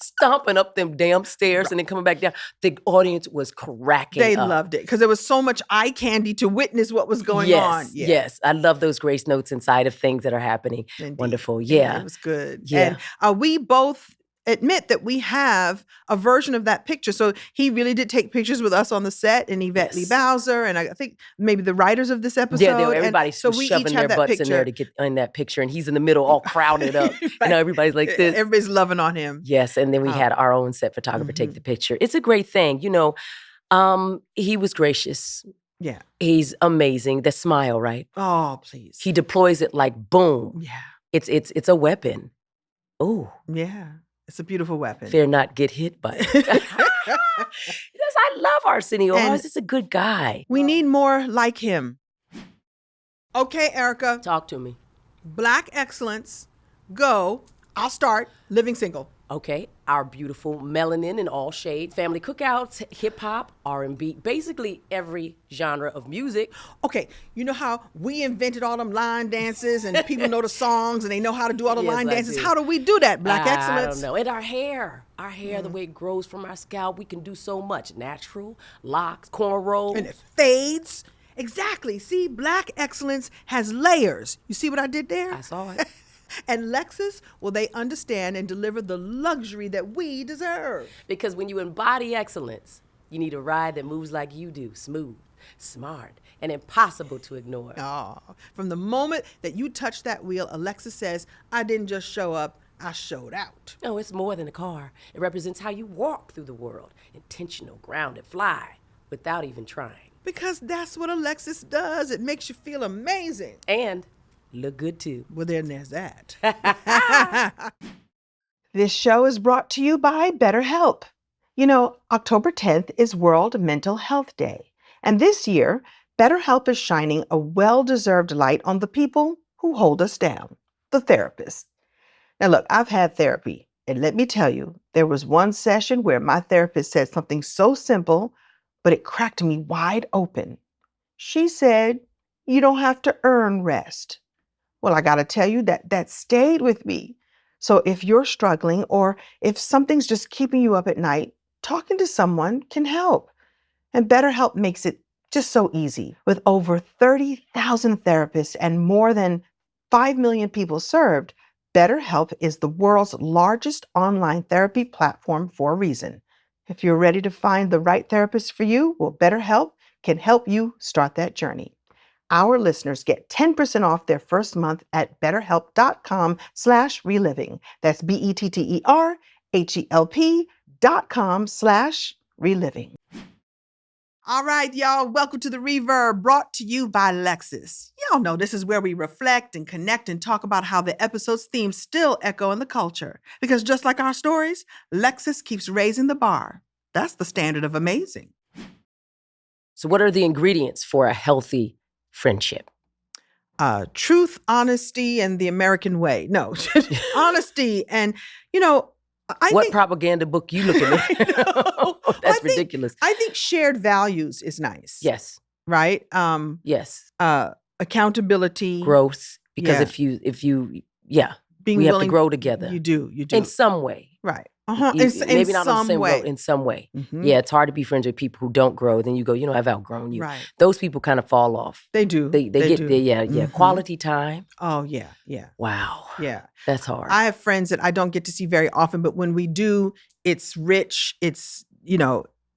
[SPEAKER 2] stomping up them damn stairs and then coming back down. The audience was cracking
[SPEAKER 1] They
[SPEAKER 2] up.
[SPEAKER 1] loved it because there was so much eye candy to witness what was going
[SPEAKER 2] yes,
[SPEAKER 1] on. Yeah.
[SPEAKER 2] Yes, I love those grace notes inside of things that are happening.
[SPEAKER 1] Indeed.
[SPEAKER 2] Wonderful,
[SPEAKER 1] Yeah,
[SPEAKER 2] yeah.
[SPEAKER 1] it was good.
[SPEAKER 2] Yeah.
[SPEAKER 1] And we both admit that we have a version of that picture. So he really did take pictures with us on the set, and Yvette Lee
[SPEAKER 2] Yes.
[SPEAKER 1] Bowser, and I think maybe the writers of this episode.
[SPEAKER 2] Yeah,
[SPEAKER 1] and
[SPEAKER 2] everybody
[SPEAKER 1] so
[SPEAKER 2] was
[SPEAKER 1] we
[SPEAKER 2] shoving
[SPEAKER 1] each
[SPEAKER 2] their
[SPEAKER 1] have that
[SPEAKER 2] butts
[SPEAKER 1] picture.
[SPEAKER 2] in there to get in that picture, and he's in the middle, all crowded up.
[SPEAKER 1] Right.
[SPEAKER 2] You know, everybody's like this.
[SPEAKER 1] Everybody's loving on him.
[SPEAKER 2] Yes, and then we
[SPEAKER 1] Oh.
[SPEAKER 2] had our own set photographer take
[SPEAKER 1] Mhm.
[SPEAKER 2] the picture. It's a great thing, he was gracious.
[SPEAKER 1] Yeah.
[SPEAKER 2] He's amazing. The smile, right?
[SPEAKER 1] Oh, please.
[SPEAKER 2] He deploys it like boom.
[SPEAKER 1] Yeah.
[SPEAKER 2] It's a weapon. Oh,
[SPEAKER 1] Yeah. It's a beautiful weapon.
[SPEAKER 2] fear not get hit by it. Yes, I love Arsenio.
[SPEAKER 1] And-
[SPEAKER 2] He's a good guy.
[SPEAKER 1] We need more like him. Okay, Erica.
[SPEAKER 2] Talk to me.
[SPEAKER 1] Black excellence. Go. I'll start. Living single.
[SPEAKER 2] Okay, our beautiful melanin in all shades, family cookouts, hip hop, R&B, basically every genre of music.
[SPEAKER 1] Okay, you know how we invented all them line dances and people know the songs and they know how to do all the
[SPEAKER 2] Yes,
[SPEAKER 1] line
[SPEAKER 2] I
[SPEAKER 1] dances?
[SPEAKER 2] do.
[SPEAKER 1] How do we do that, Black
[SPEAKER 2] I
[SPEAKER 1] excellence?
[SPEAKER 2] don't know. And our hair, the way it grows from our scalp, we can do so much. Natural, locks, cornrows.
[SPEAKER 1] And it fades. Exactly. See, Black excellence has layers. You see what I did there?
[SPEAKER 2] I saw it.
[SPEAKER 1] And Lexus, well, they understand and deliver the luxury that we deserve.
[SPEAKER 2] Because when you embody excellence, you need a ride that moves like you do, smooth, smart, and impossible to ignore.
[SPEAKER 1] Oh, from the moment that you touch that wheel, Alexa says, I didn't just show up, I showed out.
[SPEAKER 2] No, it's more than a car. It represents how you walk through the world. Intentional, grounded, fly, without even trying.
[SPEAKER 1] Because that's what Alexis does. It makes you feel amazing.
[SPEAKER 2] And look good too.
[SPEAKER 1] Well, then there's that. This show is brought to you by BetterHelp. October 10th is World Mental Health Day. And this year, BetterHelp is shining a well-deserved light on the people who hold us down, the therapists. Now, look, I've had therapy. And let me tell you, there was one session where my therapist said something so simple, but it cracked me wide open. She said, you don't have to earn rest. Well, I got to tell you that stayed with me. So if you're struggling or if something's just keeping you up at night, talking to someone can help. And BetterHelp makes it just so easy. With over 30,000 therapists and more than 5 million people served, BetterHelp is the world's largest online therapy platform for a reason. If you're ready to find the right therapist for you, well, BetterHelp can help you start that journey. Our listeners get 10% off their first month at betterhelp.com/reliving. That's BetterHelp.com/reliving. All right, y'all, welcome to the Reverb, brought to you by Lexus. Y'all know this is where we reflect and connect and talk about how the episode's themes still echo in the culture. Because just like our stories, Lexus keeps raising the bar. That's the standard of amazing.
[SPEAKER 2] So what are the ingredients for a healthy friendship?
[SPEAKER 1] Truth, honesty, and the American way. No, honesty. And, I
[SPEAKER 2] What
[SPEAKER 1] think
[SPEAKER 2] propaganda book you looking at? That's ridiculous.
[SPEAKER 1] I think shared values is nice.
[SPEAKER 2] Yes.
[SPEAKER 1] Right?
[SPEAKER 2] Yes.
[SPEAKER 1] Accountability.
[SPEAKER 2] Growth. Because
[SPEAKER 1] Yeah.
[SPEAKER 2] if you
[SPEAKER 1] Being
[SPEAKER 2] we have to
[SPEAKER 1] willing-
[SPEAKER 2] grow together.
[SPEAKER 1] You do.
[SPEAKER 2] In some way.
[SPEAKER 1] Right.
[SPEAKER 2] Maybe not on the
[SPEAKER 1] some
[SPEAKER 2] same
[SPEAKER 1] way.
[SPEAKER 2] road, in some way.
[SPEAKER 1] Mhm.
[SPEAKER 2] Yeah, it's hard to be friends with people who don't grow. Then you go, I've outgrown you.
[SPEAKER 1] Right.
[SPEAKER 2] Those people kind of fall off.
[SPEAKER 1] They do.
[SPEAKER 2] They get
[SPEAKER 1] do.
[SPEAKER 2] there. Yeah.
[SPEAKER 1] Mhm.
[SPEAKER 2] Quality time.
[SPEAKER 1] Oh, yeah, yeah,
[SPEAKER 2] Wow.
[SPEAKER 1] yeah.
[SPEAKER 2] That's hard.
[SPEAKER 1] I have friends that I don't get to see very often, but when we do, it's rich, it's,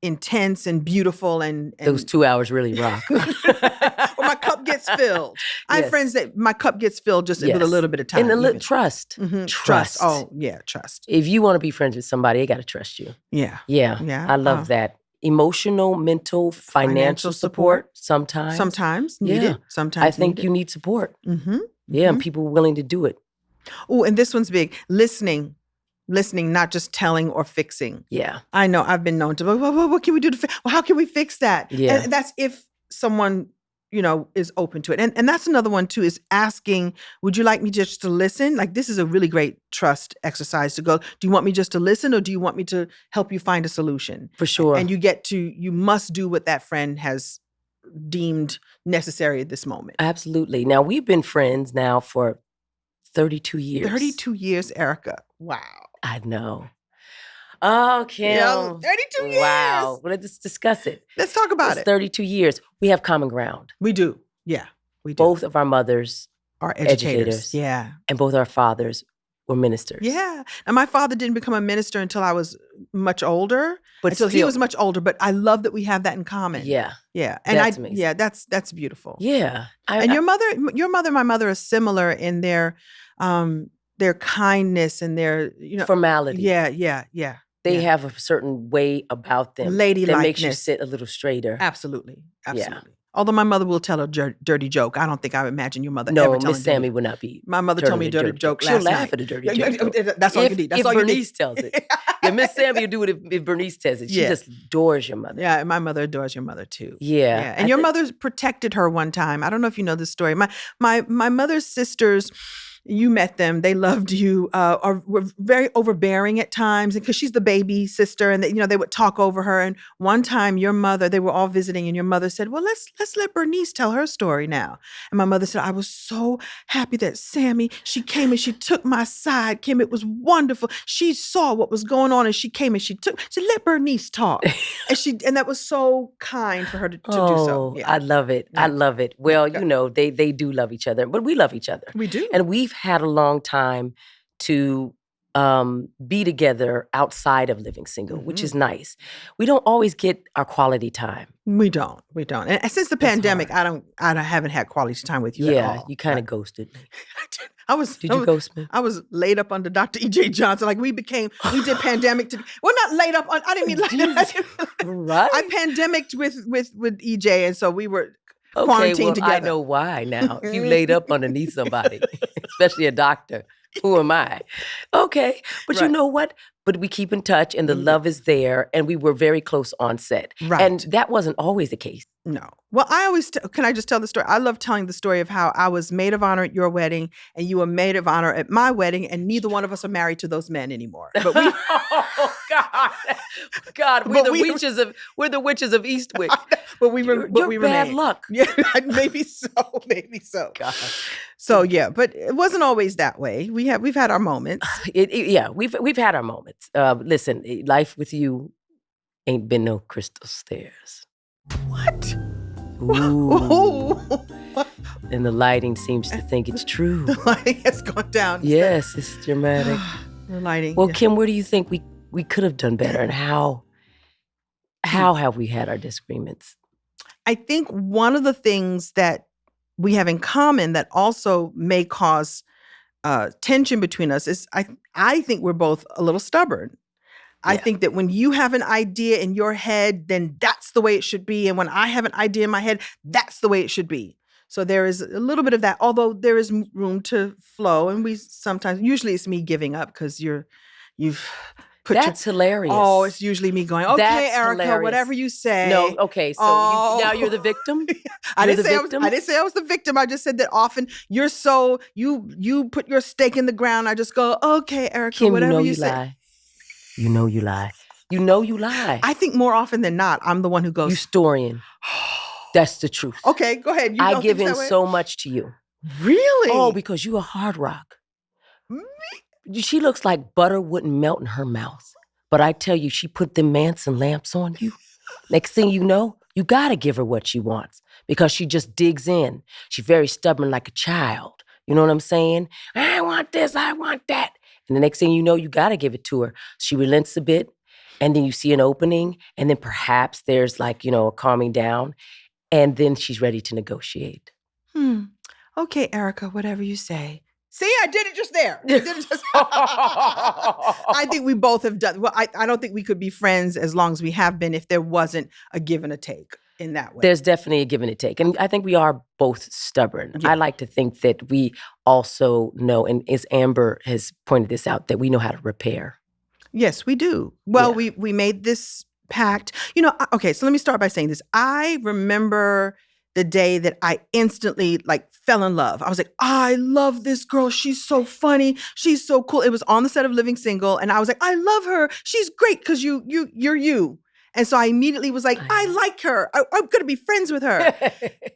[SPEAKER 1] intense and beautiful and
[SPEAKER 2] Those 2 hours really rock.
[SPEAKER 1] or my cup gets filled. I have
[SPEAKER 2] Yes.
[SPEAKER 1] friends that my cup gets filled just with a
[SPEAKER 2] Yes.
[SPEAKER 1] little bit of time.
[SPEAKER 2] And a little
[SPEAKER 1] even.
[SPEAKER 2] trust.
[SPEAKER 1] Mhm.
[SPEAKER 2] Trust.
[SPEAKER 1] Oh, yeah, trust.
[SPEAKER 2] If you want to be friends with somebody, they got to trust you.
[SPEAKER 1] Yeah.
[SPEAKER 2] Yeah.
[SPEAKER 1] Yeah.
[SPEAKER 2] I love that. Emotional, mental, financial support sometimes.
[SPEAKER 1] Sometimes needed.
[SPEAKER 2] Yeah.
[SPEAKER 1] Sometimes
[SPEAKER 2] I think you need support.
[SPEAKER 1] Mm-hmm.
[SPEAKER 2] Yeah, and people willing to do it.
[SPEAKER 1] Oh, and this one's big. Listening, not just telling or fixing.
[SPEAKER 2] Yeah.
[SPEAKER 1] I know I've been known to, what can we do to fix? Well, how can we fix that?
[SPEAKER 2] Yeah.
[SPEAKER 1] And that's if someone, is open to it. And that's another one too, is asking, would you like me just to listen? Like, this is a really great trust exercise to go, do you want me just to listen or do you want me to help you find a solution?
[SPEAKER 2] For sure.
[SPEAKER 1] And you must do what that friend has deemed necessary at this moment.
[SPEAKER 2] Absolutely. Now, we've been friends now for 32 years.
[SPEAKER 1] 32 years, Erica. Wow.
[SPEAKER 2] I know. Oh, Kim.
[SPEAKER 1] Yeah, 32 years.
[SPEAKER 2] Wow. Well, let's discuss it.
[SPEAKER 1] Let's talk about
[SPEAKER 2] It's
[SPEAKER 1] it.
[SPEAKER 2] 32 years. We have common ground.
[SPEAKER 1] We do. Yeah, we do.
[SPEAKER 2] Both of our mothers
[SPEAKER 1] are
[SPEAKER 2] educators.
[SPEAKER 1] Yeah.
[SPEAKER 2] And both our fathers were ministers.
[SPEAKER 1] Yeah. And my father didn't become a minister until I was much older.
[SPEAKER 2] But
[SPEAKER 1] until he
[SPEAKER 2] still-
[SPEAKER 1] was much older. But I love that we have that in common.
[SPEAKER 2] Yeah.
[SPEAKER 1] Yeah. And
[SPEAKER 2] That's amazing.
[SPEAKER 1] yeah, that's beautiful.
[SPEAKER 2] Yeah.
[SPEAKER 1] And your mother and my mother are similar in their kindness and their,
[SPEAKER 2] formality.
[SPEAKER 1] Yeah, yeah, yeah.
[SPEAKER 2] They
[SPEAKER 1] yeah.
[SPEAKER 2] have a certain way about them
[SPEAKER 1] Ladylikeness.
[SPEAKER 2] that makes you sit a little straighter.
[SPEAKER 1] Absolutely. Absolutely. Although my mother will tell a dirty joke. I don't think I imagine your mother ever
[SPEAKER 2] No,
[SPEAKER 1] telling
[SPEAKER 2] Miss Sammy would not be.
[SPEAKER 1] My mother told me a dirty joke
[SPEAKER 2] She'll
[SPEAKER 1] last
[SPEAKER 2] laugh
[SPEAKER 1] night.
[SPEAKER 2] at a dirty joke.
[SPEAKER 1] That's all you need. That's
[SPEAKER 2] if
[SPEAKER 1] all you need.
[SPEAKER 2] Bernice tells it. Yeah, Miss Sammy will do it if Bernice tells it. She
[SPEAKER 1] Yeah.
[SPEAKER 2] just adores your mother.
[SPEAKER 1] Yeah, my mother adores your mother too.
[SPEAKER 2] Yeah.
[SPEAKER 1] And your mother protected her one time. I don't know if you know this story. My mother's sisters, you met them. They loved you. Were very overbearing at times, because she's the baby sister, and they would talk over her. And one time, your mother, they were all visiting, and your mother said, "Well, let's let Bernice tell her story now." And my mother said, "I was so happy that Sammy, she came and she took my side, Kim. It was wonderful. She saw what was going on, and she came and she let Bernice talk." and that was so kind for her to do so. Yeah.
[SPEAKER 2] I love it. I love it. Well, they do love each other, but we love each other.
[SPEAKER 1] We do.
[SPEAKER 2] And we've had a long time to be together outside of living single, which is nice. We don't always get our quality time.
[SPEAKER 1] We don't. And since the pandemic, I haven't had quality time with you at all.
[SPEAKER 2] Yeah, you kind of ghosted me.
[SPEAKER 1] Did
[SPEAKER 2] you ghost me?
[SPEAKER 1] I was laid up under Dr. E.J. Johnson. Like we did pandemic to. Well, not laid up on. I didn't mean
[SPEAKER 2] Right.
[SPEAKER 1] I pandemicked with E.J. and so we were
[SPEAKER 2] Okay,
[SPEAKER 1] quarantined
[SPEAKER 2] well,
[SPEAKER 1] together.
[SPEAKER 2] I know why now. If you laid up underneath somebody, especially a doctor, who am I? Okay, but you
[SPEAKER 1] Right.
[SPEAKER 2] know what? But we keep in touch, and the love is there, and we were very close on set.
[SPEAKER 1] Right.
[SPEAKER 2] And that wasn't always the case.
[SPEAKER 1] No. Well, I always can I just tell the story? I love telling the story of how I was maid of honor at your wedding, and you were maid of honor at my wedding, and neither one of us are married to those men anymore. But we.
[SPEAKER 2] Oh God, we're
[SPEAKER 1] But
[SPEAKER 2] the
[SPEAKER 1] we-
[SPEAKER 2] witches of Eastwick.
[SPEAKER 1] But we were. But
[SPEAKER 2] You're
[SPEAKER 1] we
[SPEAKER 2] bad
[SPEAKER 1] remained.
[SPEAKER 2] luck.
[SPEAKER 1] Yeah, maybe so. Maybe so.
[SPEAKER 2] God.
[SPEAKER 1] So yeah, but it wasn't always that way. We've had our moments.
[SPEAKER 2] Yeah, we've had our moments. Listen, life with you ain't been no crystal stairs.
[SPEAKER 1] What?
[SPEAKER 2] Ooh.
[SPEAKER 1] Ooh.
[SPEAKER 2] And the lighting seems to think it's true.
[SPEAKER 1] The lighting has gone down.
[SPEAKER 2] Yes, it's dramatic.
[SPEAKER 1] The lighting.
[SPEAKER 2] Well,
[SPEAKER 1] yeah.
[SPEAKER 2] Kim, where do you think we could have done better, and how have we had our disagreements?
[SPEAKER 1] I think one of the things that we have in common that also may cause tension between us is I think we're both a little stubborn. I
[SPEAKER 2] Yeah.
[SPEAKER 1] think that when you have an idea in your head, then that's the way it should be. And when I have an idea in my head, that's the way it should be. So there is a little bit of that, although there is room to flow. And usually it's me giving up because you've put
[SPEAKER 2] That's hilarious.
[SPEAKER 1] Oh, it's usually me going, okay,
[SPEAKER 2] That's
[SPEAKER 1] Erica,
[SPEAKER 2] hilarious.
[SPEAKER 1] whatever you say.
[SPEAKER 2] No, okay, so now you're the victim?
[SPEAKER 1] I
[SPEAKER 2] You're
[SPEAKER 1] didn't
[SPEAKER 2] the
[SPEAKER 1] say
[SPEAKER 2] victim?
[SPEAKER 1] I didn't say I was the victim. I just said that often you put your stake in the ground. I just go, okay, Erica,
[SPEAKER 2] Kim,
[SPEAKER 1] whatever
[SPEAKER 2] you know
[SPEAKER 1] you
[SPEAKER 2] you
[SPEAKER 1] say.
[SPEAKER 2] lie. You know you lie. You know you lie.
[SPEAKER 1] I think more often than not, I'm the one who
[SPEAKER 2] You
[SPEAKER 1] goes,
[SPEAKER 2] historian. That's the truth.
[SPEAKER 1] okay, go ahead. You
[SPEAKER 2] I
[SPEAKER 1] don't
[SPEAKER 2] give
[SPEAKER 1] think
[SPEAKER 2] in
[SPEAKER 1] that way?
[SPEAKER 2] so much to you.
[SPEAKER 1] Really?
[SPEAKER 2] Oh, because you a hard rock. She looks like butter wouldn't melt in her mouth. But I tell you, she put them Manson lamps on you. Next thing you know, you got to give her what she wants because she just digs in. She's very stubborn like a child. You know what I'm saying? I want this, I want that. And the next thing you know, you got to give it to her. She relents a bit, and then you see an opening, and then perhaps there's like, a calming down, and then she's ready to negotiate.
[SPEAKER 1] Okay, Erica, whatever you say. See, I did it just there. I did it just I think we both have done. Well, I don't think we could be friends as long as we have been if there wasn't a give and a take in that way.
[SPEAKER 2] There's definitely a give and a take. And I think we are both stubborn.
[SPEAKER 1] Yeah.
[SPEAKER 2] I like to think that we also know, and as Amber has pointed this out, that we know how to repair.
[SPEAKER 1] Yes, we do. Well,
[SPEAKER 2] Yeah.
[SPEAKER 1] we made this pact. Okay, so let me start by saying this. I remember the day that I instantly fell in love. I was like, I love this girl. She's so funny. She's so cool. It was on the set of Living Single, and I was like, I love her. She's great because you're you. And so I immediately was like, I like her. I'm gonna be friends with her.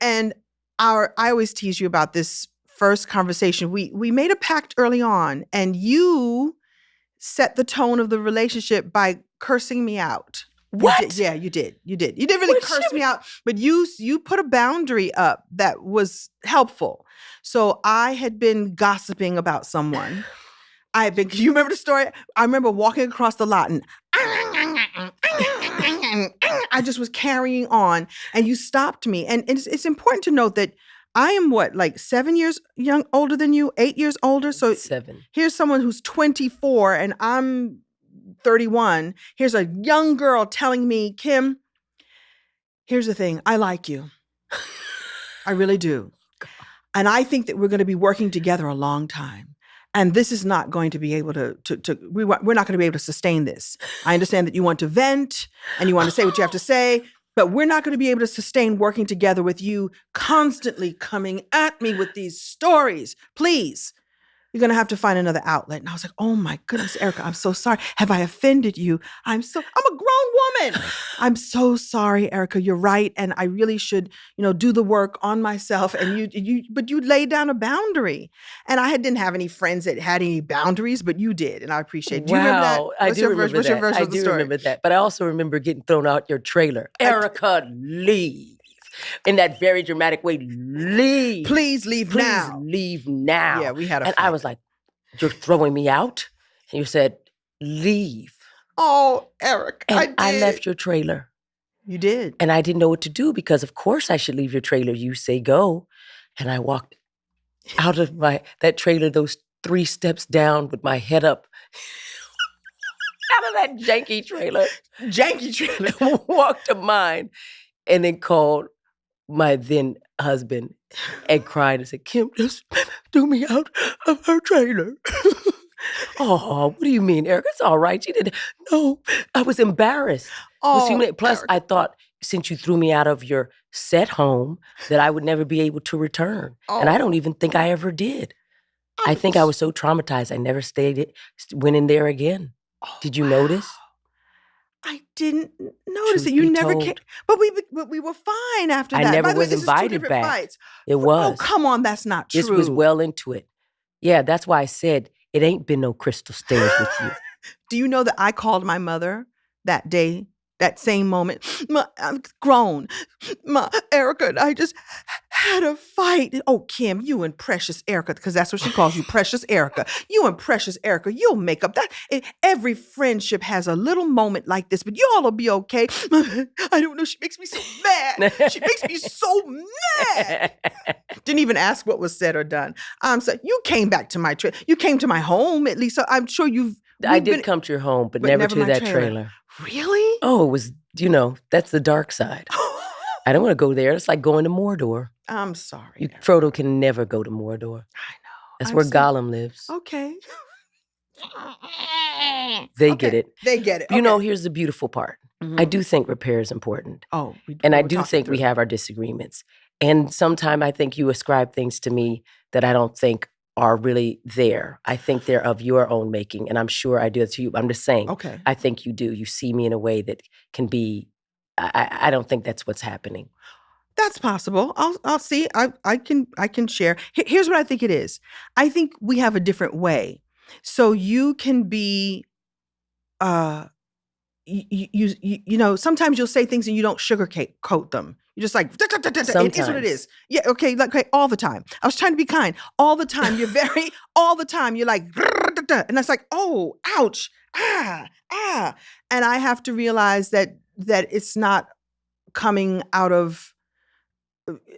[SPEAKER 1] And I always tease you about this first conversation. We made a pact early on, and you set the tone of the relationship by cursing me out.
[SPEAKER 2] What?
[SPEAKER 1] Yeah, you did. You didn't really curse me out, but you put a boundary up that was helpful. So I had been gossiping about someone. You remember the story? I remember walking across the lot and I just was carrying on, and you stopped me. And it's important to note that I am 7 years older than you, 8 years older. So
[SPEAKER 2] 7.
[SPEAKER 1] Here's someone who's 24 and I'm 31. Here's a young girl telling me, Kim, here's the thing. I like you. I really do. And I think that we're going to be working together a long time. And this is not going to be able we're not going to be able to sustain this. I understand that you want to vent and you want to say what you have to say, but we're not going to be able to sustain working together with you constantly coming at me with these stories. Please. You're going to have to find another outlet. And I was like, oh my goodness, Erica, I'm so sorry. Have I offended you? I'm a grown woman. I'm so sorry, Erica. You're right. And I really should, do the work on myself. And but you laid down a boundary. And I didn't have any friends that had any boundaries, but you did. And I appreciate it. Do you remember that?
[SPEAKER 2] I do remember that.
[SPEAKER 1] What's your version of the story?
[SPEAKER 2] I do remember that. But I also remember getting thrown out your trailer. Erica, leave. In that very dramatic way, leave.
[SPEAKER 1] Please leave now.
[SPEAKER 2] Please leave now.
[SPEAKER 1] Yeah, we had a
[SPEAKER 2] And
[SPEAKER 1] fight.
[SPEAKER 2] I was like, you're throwing me out? And you said, leave.
[SPEAKER 1] Oh, Eric,
[SPEAKER 2] And
[SPEAKER 1] I
[SPEAKER 2] I
[SPEAKER 1] did.
[SPEAKER 2] left your trailer.
[SPEAKER 1] You did.
[SPEAKER 2] And I didn't know what to do because, of course, I should leave your trailer. You say go. And I walked out of that trailer, those 3 steps down with my head up. Out of that janky trailer. Walked to mine. And then called my then husband and cried and said, Kim just threw me out of her trailer. Oh, what do you mean, Eric? It's all right. She didn't. No, I was embarrassed. It was humiliating. Plus,
[SPEAKER 1] Eric.
[SPEAKER 2] I thought since you threw me out of your set home that I would never be able to return. And I don't even think I ever did. I think I was so traumatized I never went in there again. Did you notice?
[SPEAKER 1] I didn't notice
[SPEAKER 2] Truth
[SPEAKER 1] it. You
[SPEAKER 2] be
[SPEAKER 1] never
[SPEAKER 2] told.
[SPEAKER 1] came. But we were fine after
[SPEAKER 2] I
[SPEAKER 1] that.
[SPEAKER 2] never
[SPEAKER 1] By the way,
[SPEAKER 2] was
[SPEAKER 1] this is two
[SPEAKER 2] invited
[SPEAKER 1] different
[SPEAKER 2] back.
[SPEAKER 1] fights.
[SPEAKER 2] It was.
[SPEAKER 1] Oh, come on. That's not true.
[SPEAKER 2] This was well into it. Yeah, that's why I said it ain't been no crystal stairs with you.
[SPEAKER 1] Do you know that I called my mother that day, that same moment? I'm grown. Erica and I just had a fight. Oh, Kim, you and Precious Erica, because that's what she calls you, Precious Erica. You and Precious Erica, you'll make up. Every friendship has a little moment like this, but y'all will be okay. I don't know. She makes me so mad. She makes me so mad. Didn't even ask what was said or done. So you came back to my you came to my home at least. So I'm sure
[SPEAKER 2] I did come to your home, but never to
[SPEAKER 1] my
[SPEAKER 2] that trailer.
[SPEAKER 1] Really?
[SPEAKER 2] Oh, it was, that's the dark side. I don't want to go there. It's like going to Mordor.
[SPEAKER 1] I'm sorry.
[SPEAKER 2] Frodo can never go to Mordor.
[SPEAKER 1] I know.
[SPEAKER 2] That's
[SPEAKER 1] I'm
[SPEAKER 2] where
[SPEAKER 1] so-
[SPEAKER 2] Gollum lives.
[SPEAKER 1] Okay.
[SPEAKER 2] They
[SPEAKER 1] Okay,
[SPEAKER 2] get it.
[SPEAKER 1] They get it.
[SPEAKER 2] You know,
[SPEAKER 1] Okay.
[SPEAKER 2] here's the beautiful part.
[SPEAKER 1] Mhm.
[SPEAKER 2] I do think repair is important.
[SPEAKER 1] Oh,
[SPEAKER 2] And I
[SPEAKER 1] we're
[SPEAKER 2] do
[SPEAKER 1] talking
[SPEAKER 2] think we
[SPEAKER 1] through.
[SPEAKER 2] have our disagreements. And sometimes I think you ascribe things to me that I don't think are really there. I think they're of your own making. And I'm sure I do it to you. I'm just saying,
[SPEAKER 1] Okay.
[SPEAKER 2] I think you do. You see me in a way that can be, I don't think that's what's happening.
[SPEAKER 1] That's possible. I'll see. I can share. Here's what I think it is. I think we have a different way. So you can be you know, sometimes you'll say things and you don't sugarcoat them. You're just like, it is what it
[SPEAKER 2] Sometimes.
[SPEAKER 1] is. Yeah, okay, like okay, all the time. I was trying to be kind. All the time. You're very, all the time. You're like, and that's like, oh, ouch, ah. And I have to realize that it's not coming out of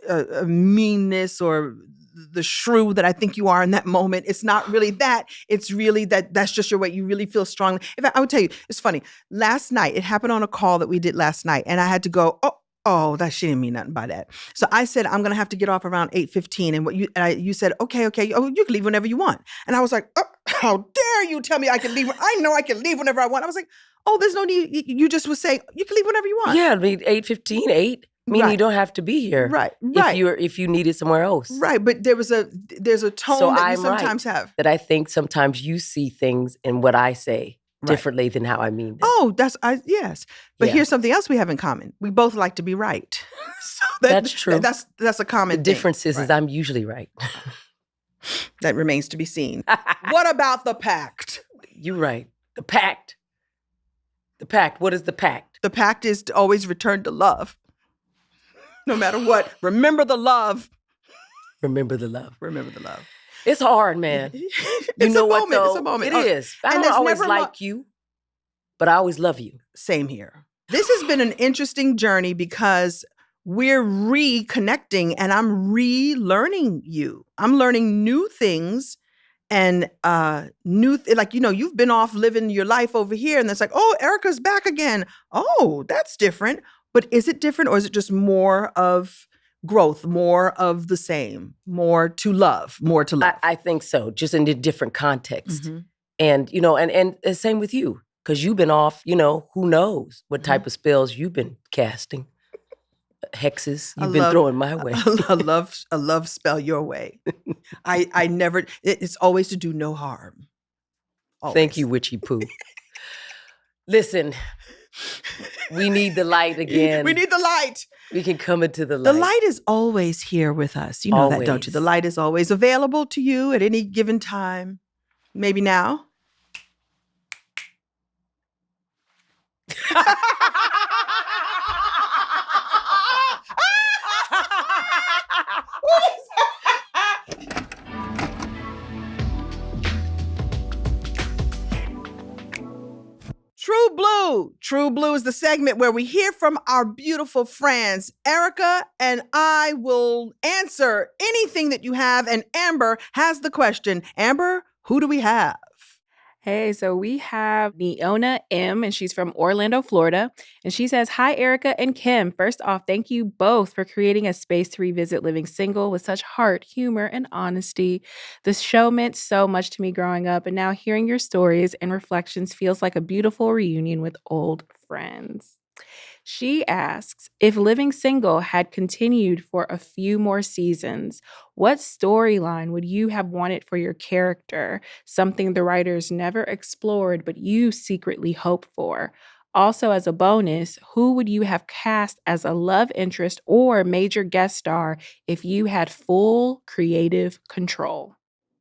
[SPEAKER 1] a meanness or the shrew that I think you are in that moment. It's not really that. It's really that's just your way. You really feel strongly. In fact, I would tell you, it's funny. Last night, it happened on a call that we did last night, and I had to go, that she didn't mean nothing by that. So I said, I'm gonna have to get off around 8:15. And you said, okay. Oh, you can leave whenever you want. And I was like, oh, how dare you tell me I can leave? I know I can leave whenever I want. I was like, oh, there's no need. You just would say you can leave whenever you want.
[SPEAKER 2] Yeah, I mean 8:15, 8. Meaning you don't have to be here.
[SPEAKER 1] Right.
[SPEAKER 2] If you need it somewhere else.
[SPEAKER 1] Right. But there's a tone
[SPEAKER 2] So
[SPEAKER 1] that you
[SPEAKER 2] I'm
[SPEAKER 1] sometimes
[SPEAKER 2] right,
[SPEAKER 1] have.
[SPEAKER 2] that I think sometimes you see things in what I say differently than how I mean them.
[SPEAKER 1] Oh, yes. But
[SPEAKER 2] Yeah.
[SPEAKER 1] here's something else we have in common. We both like to be right. So
[SPEAKER 2] That's true.
[SPEAKER 1] That's a common
[SPEAKER 2] The
[SPEAKER 1] thing.
[SPEAKER 2] difference is I'm usually right.
[SPEAKER 1] That remains to be seen. What about the pact?
[SPEAKER 2] You're right. The pact. The pact. What is the pact?
[SPEAKER 1] The pact is to always return to love. No matter what. Remember the love.
[SPEAKER 2] Remember the love.
[SPEAKER 1] Remember the love.
[SPEAKER 2] It's hard, man.
[SPEAKER 1] It's
[SPEAKER 2] know
[SPEAKER 1] a
[SPEAKER 2] what,
[SPEAKER 1] moment.
[SPEAKER 2] though?
[SPEAKER 1] It's a moment.
[SPEAKER 2] It is. I
[SPEAKER 1] And
[SPEAKER 2] don't
[SPEAKER 1] there's
[SPEAKER 2] always
[SPEAKER 1] never
[SPEAKER 2] like you, but I always love you.
[SPEAKER 1] Same here. This has been an interesting journey because we're reconnecting and I'm relearning you. I'm learning new things and like, you know, you've been off living your life over here and it's like, oh, Erica's back again. Oh, that's different. But is it different or is it just more of growth, more of the same, more to love?
[SPEAKER 2] I think so, just in a different context.
[SPEAKER 1] Mm-hmm.
[SPEAKER 2] And, you know, and the same with you, because you've been off, you know, who knows what type of spells you've been casting. Hexes you've been throwing my way.
[SPEAKER 1] a love spell your way. I never, it's always to do no harm. Always.
[SPEAKER 2] Thank you, Witchy Poo. Listen, we need the light again.
[SPEAKER 1] We need the light.
[SPEAKER 2] We can come into the light.
[SPEAKER 1] The light is always here with us. You know that, don't you? The light is always available to you at any given time. Maybe now. True Blue. True Blue is the segment where we hear from our beautiful friends. Erica and I will answer anything that you have, and Amber has the question. Amber, who do we have?
[SPEAKER 12] Hey, so we have Neona M, and she's from Orlando, Florida. And she says, hi, Erica and Kim. First off, thank you both for creating a space to revisit living single with such heart, humor, and honesty. This show meant so much to me growing up, and now hearing your stories and reflections feels like a beautiful reunion with old friends. She asks, if living single had continued for a few more seasons, what storyline would you have wanted for your character? Something the writers never explored, but you secretly hope for. Also, as a bonus, who would you have cast as a love interest or major guest star if you had full creative control?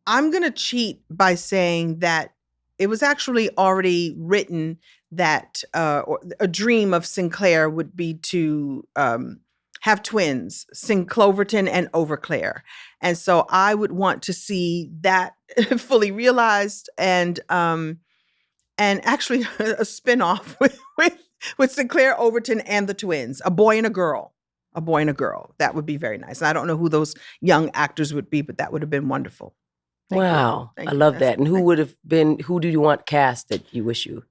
[SPEAKER 1] I'm going to cheat by saying that it was actually already written that a dream of Sinclair would be to have twins, Cloverton and Overclaire. And so I would want to see that fully realized and actually a spinoff with Sinclair, Overton, and the twins, a boy and a girl. A boy and a girl. That would be very nice. And I don't know who those young actors would be, but that would have been wonderful.
[SPEAKER 2] Wow. I love that. And who do you want cast that you wish you?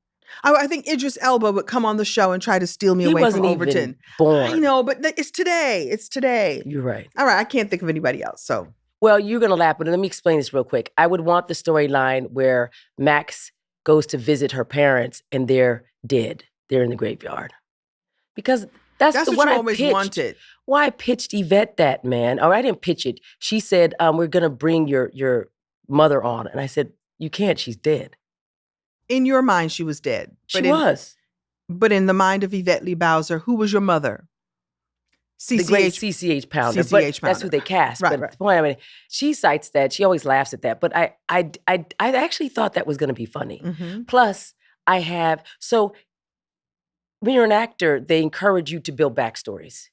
[SPEAKER 1] I think Idris Elba would come on the show and try to steal me away from Overton.
[SPEAKER 2] Even born.
[SPEAKER 1] I know, but it's today. It's today.
[SPEAKER 2] You're right.
[SPEAKER 1] All right. I can't think of anybody else. So,
[SPEAKER 2] well, you're going to laugh, but let me explain this real quick. I would want the storyline where Max goes to visit her parents and they're dead. They're in the graveyard. Because that's
[SPEAKER 1] what you
[SPEAKER 2] I
[SPEAKER 1] always
[SPEAKER 2] pitched.
[SPEAKER 1] wanted.
[SPEAKER 2] Why I pitched Yvette that, man. Or I didn't pitch it. She said, we're going to bring your mother on. And I said, you can't. She's dead.
[SPEAKER 1] In your mind, she was dead.
[SPEAKER 2] She was.
[SPEAKER 1] But in the mind of Yvette Lee Bowser, who was your mother?
[SPEAKER 2] The great CCH Pounder. But that's who they cast.
[SPEAKER 1] Right,
[SPEAKER 2] but the point, I mean, she cites that. She always laughs at that. But I actually thought that was going to be funny.
[SPEAKER 1] Mm-hmm.
[SPEAKER 2] Plus, I have, so when you're an actor, they encourage you to build backstories.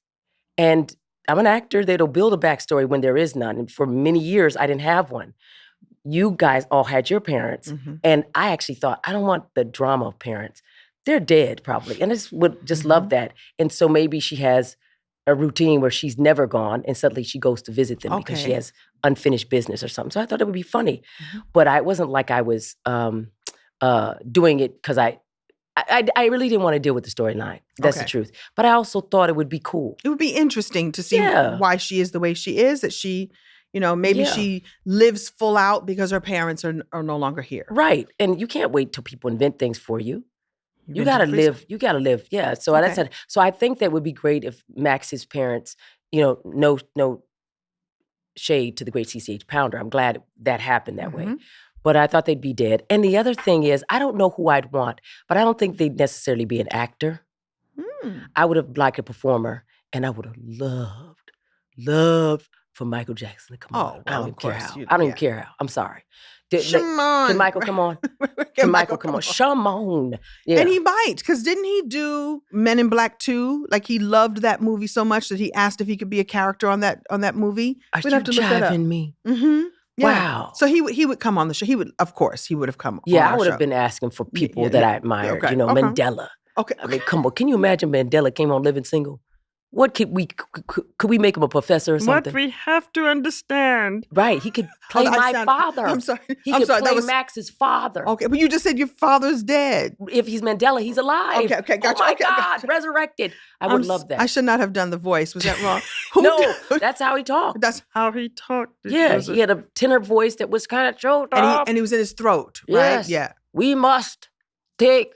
[SPEAKER 2] And I'm an actor that'll build a backstory when there is none. And for many years, I didn't have one. You guys all had your parents. And I actually thought, I don't want the drama of parents. They're dead probably. And I would just love that. And so maybe she has a routine where she's never gone and suddenly she goes to visit them because she has unfinished business or something. So I thought it would be funny. But I wasn't like I was doing it because I really didn't want to deal with the storyline. That's the truth. But I also thought it would be cool.
[SPEAKER 1] It would be interesting to see why she is the way she is, that she, maybe she lives full out because her parents are no longer here.
[SPEAKER 2] Right. And you can't wait till people invent things for you. You gotta live. You gotta live. Yeah. So that's it. So I think that would be great if Max's parents, no shade to the great CCH Pounder. I'm glad that happened that way. But I thought they'd be dead. And the other thing is, I don't know who I'd want, but I don't think they'd necessarily be an actor. I would have liked a performer, and I would have loved for Michael Jackson to come on. I don't even care how. I don't even care how. I'm sorry. Can Michael come on? Can Michael come on? Shimon. Yeah.
[SPEAKER 1] And he might, because didn't he do Men in Black 2? Like he loved that movie so much that he asked if he could be a character on that movie.
[SPEAKER 2] We'd have to look that up. Me?
[SPEAKER 1] Yeah.
[SPEAKER 2] Wow.
[SPEAKER 1] So he would come on the show. He would have come on
[SPEAKER 2] I would have been asking for people that I admired. Mandela.
[SPEAKER 1] Okay.
[SPEAKER 2] I mean, come on. Can you imagine Mandela came on Living Single? What could we make him a professor or something?
[SPEAKER 1] What we have to understand.
[SPEAKER 2] Right. He could play my father.
[SPEAKER 1] I'm sorry.
[SPEAKER 2] He could play Max's father.
[SPEAKER 1] Okay, but you just said your father's dead.
[SPEAKER 2] If he's Mandela, he's alive.
[SPEAKER 1] Okay, gotcha.
[SPEAKER 2] Oh my God,
[SPEAKER 1] gotcha.
[SPEAKER 2] Resurrected. I would love that.
[SPEAKER 1] I should not have done the voice. Was that wrong?
[SPEAKER 2] No, that's how he talked.
[SPEAKER 1] That's how he talked.
[SPEAKER 2] Yeah, he had a tenor voice that was kind of choked up.
[SPEAKER 1] And he was in his throat, right?
[SPEAKER 2] Yes.
[SPEAKER 1] Yeah.
[SPEAKER 2] We must take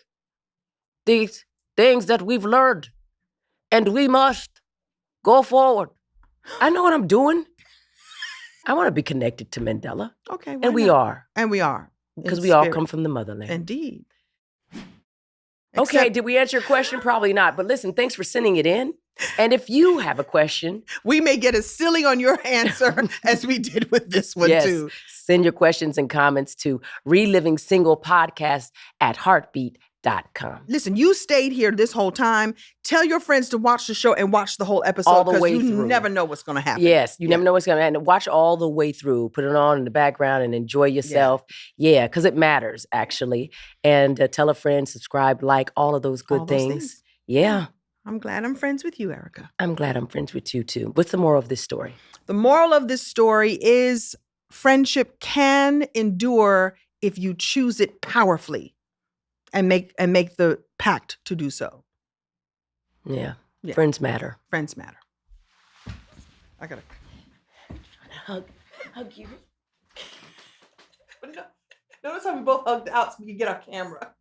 [SPEAKER 2] these things that we've learned and we must go forward. I know what I'm doing. I want to be connected to Mandela.
[SPEAKER 1] Okay.
[SPEAKER 2] And we are.
[SPEAKER 1] And we are.
[SPEAKER 2] Because we all come from the motherland.
[SPEAKER 1] Indeed.
[SPEAKER 2] Okay, did we answer your question? Probably not. But listen, thanks for sending it in. And if you have a question,
[SPEAKER 1] we may get as silly on your answer as we did with this one too.
[SPEAKER 2] Send your questions and comments to Reliving Single Podcast at heartbeat.com.
[SPEAKER 1] Listen, you stayed here this whole time. Tell your friends to watch the show and watch the whole episode because you never know what's going to happen.
[SPEAKER 2] Yes, you never know what's going to happen. Watch all the way through. Put it on in the background and enjoy yourself. Yeah, because it matters, actually. And tell a friend, subscribe, like, all of those good things. Yeah.
[SPEAKER 1] I'm glad I'm friends with you, Erica.
[SPEAKER 2] I'm glad I'm friends with you, too. What's the moral of this story?
[SPEAKER 1] The moral of this story is friendship can endure if you choose it powerfully. And make the pact to do so.
[SPEAKER 2] Yeah. Friends matter.
[SPEAKER 1] Friends matter. I gotta
[SPEAKER 2] hug you.
[SPEAKER 1] Notice how we both hugged out so we can get our camera.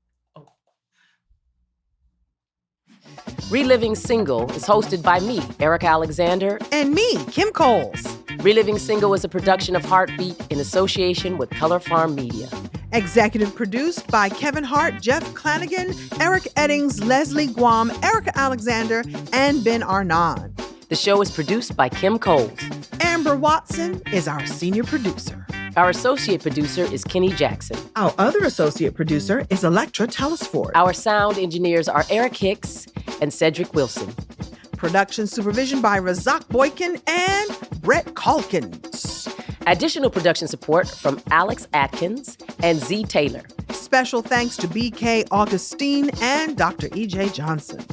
[SPEAKER 2] Reliving Single is hosted by me, Erica Alexander.
[SPEAKER 1] And me, Kim Coles.
[SPEAKER 2] Reliving Single is a production of Heartbeat in association with Color Farm Media.
[SPEAKER 1] Executive produced by Kevin Hart, Jeff Clanagan, Eric Eddings, Leslie Guam, Erica Alexander, and Ben Arnon.
[SPEAKER 2] The show is produced by Kim Coles.
[SPEAKER 1] Amber Watson is our senior producer.
[SPEAKER 2] Our associate producer is Kenny Jackson.
[SPEAKER 1] Our other associate producer is Electra Telesford.
[SPEAKER 2] Our sound engineers are Eric Hicks and Cedric Wilson.
[SPEAKER 1] Production supervision by Razak Boykin and Brett Calkins.
[SPEAKER 2] Additional production support from Alex Atkins and Z Taylor.
[SPEAKER 1] Special thanks to BK Augustine and Dr. E.J. Johnson.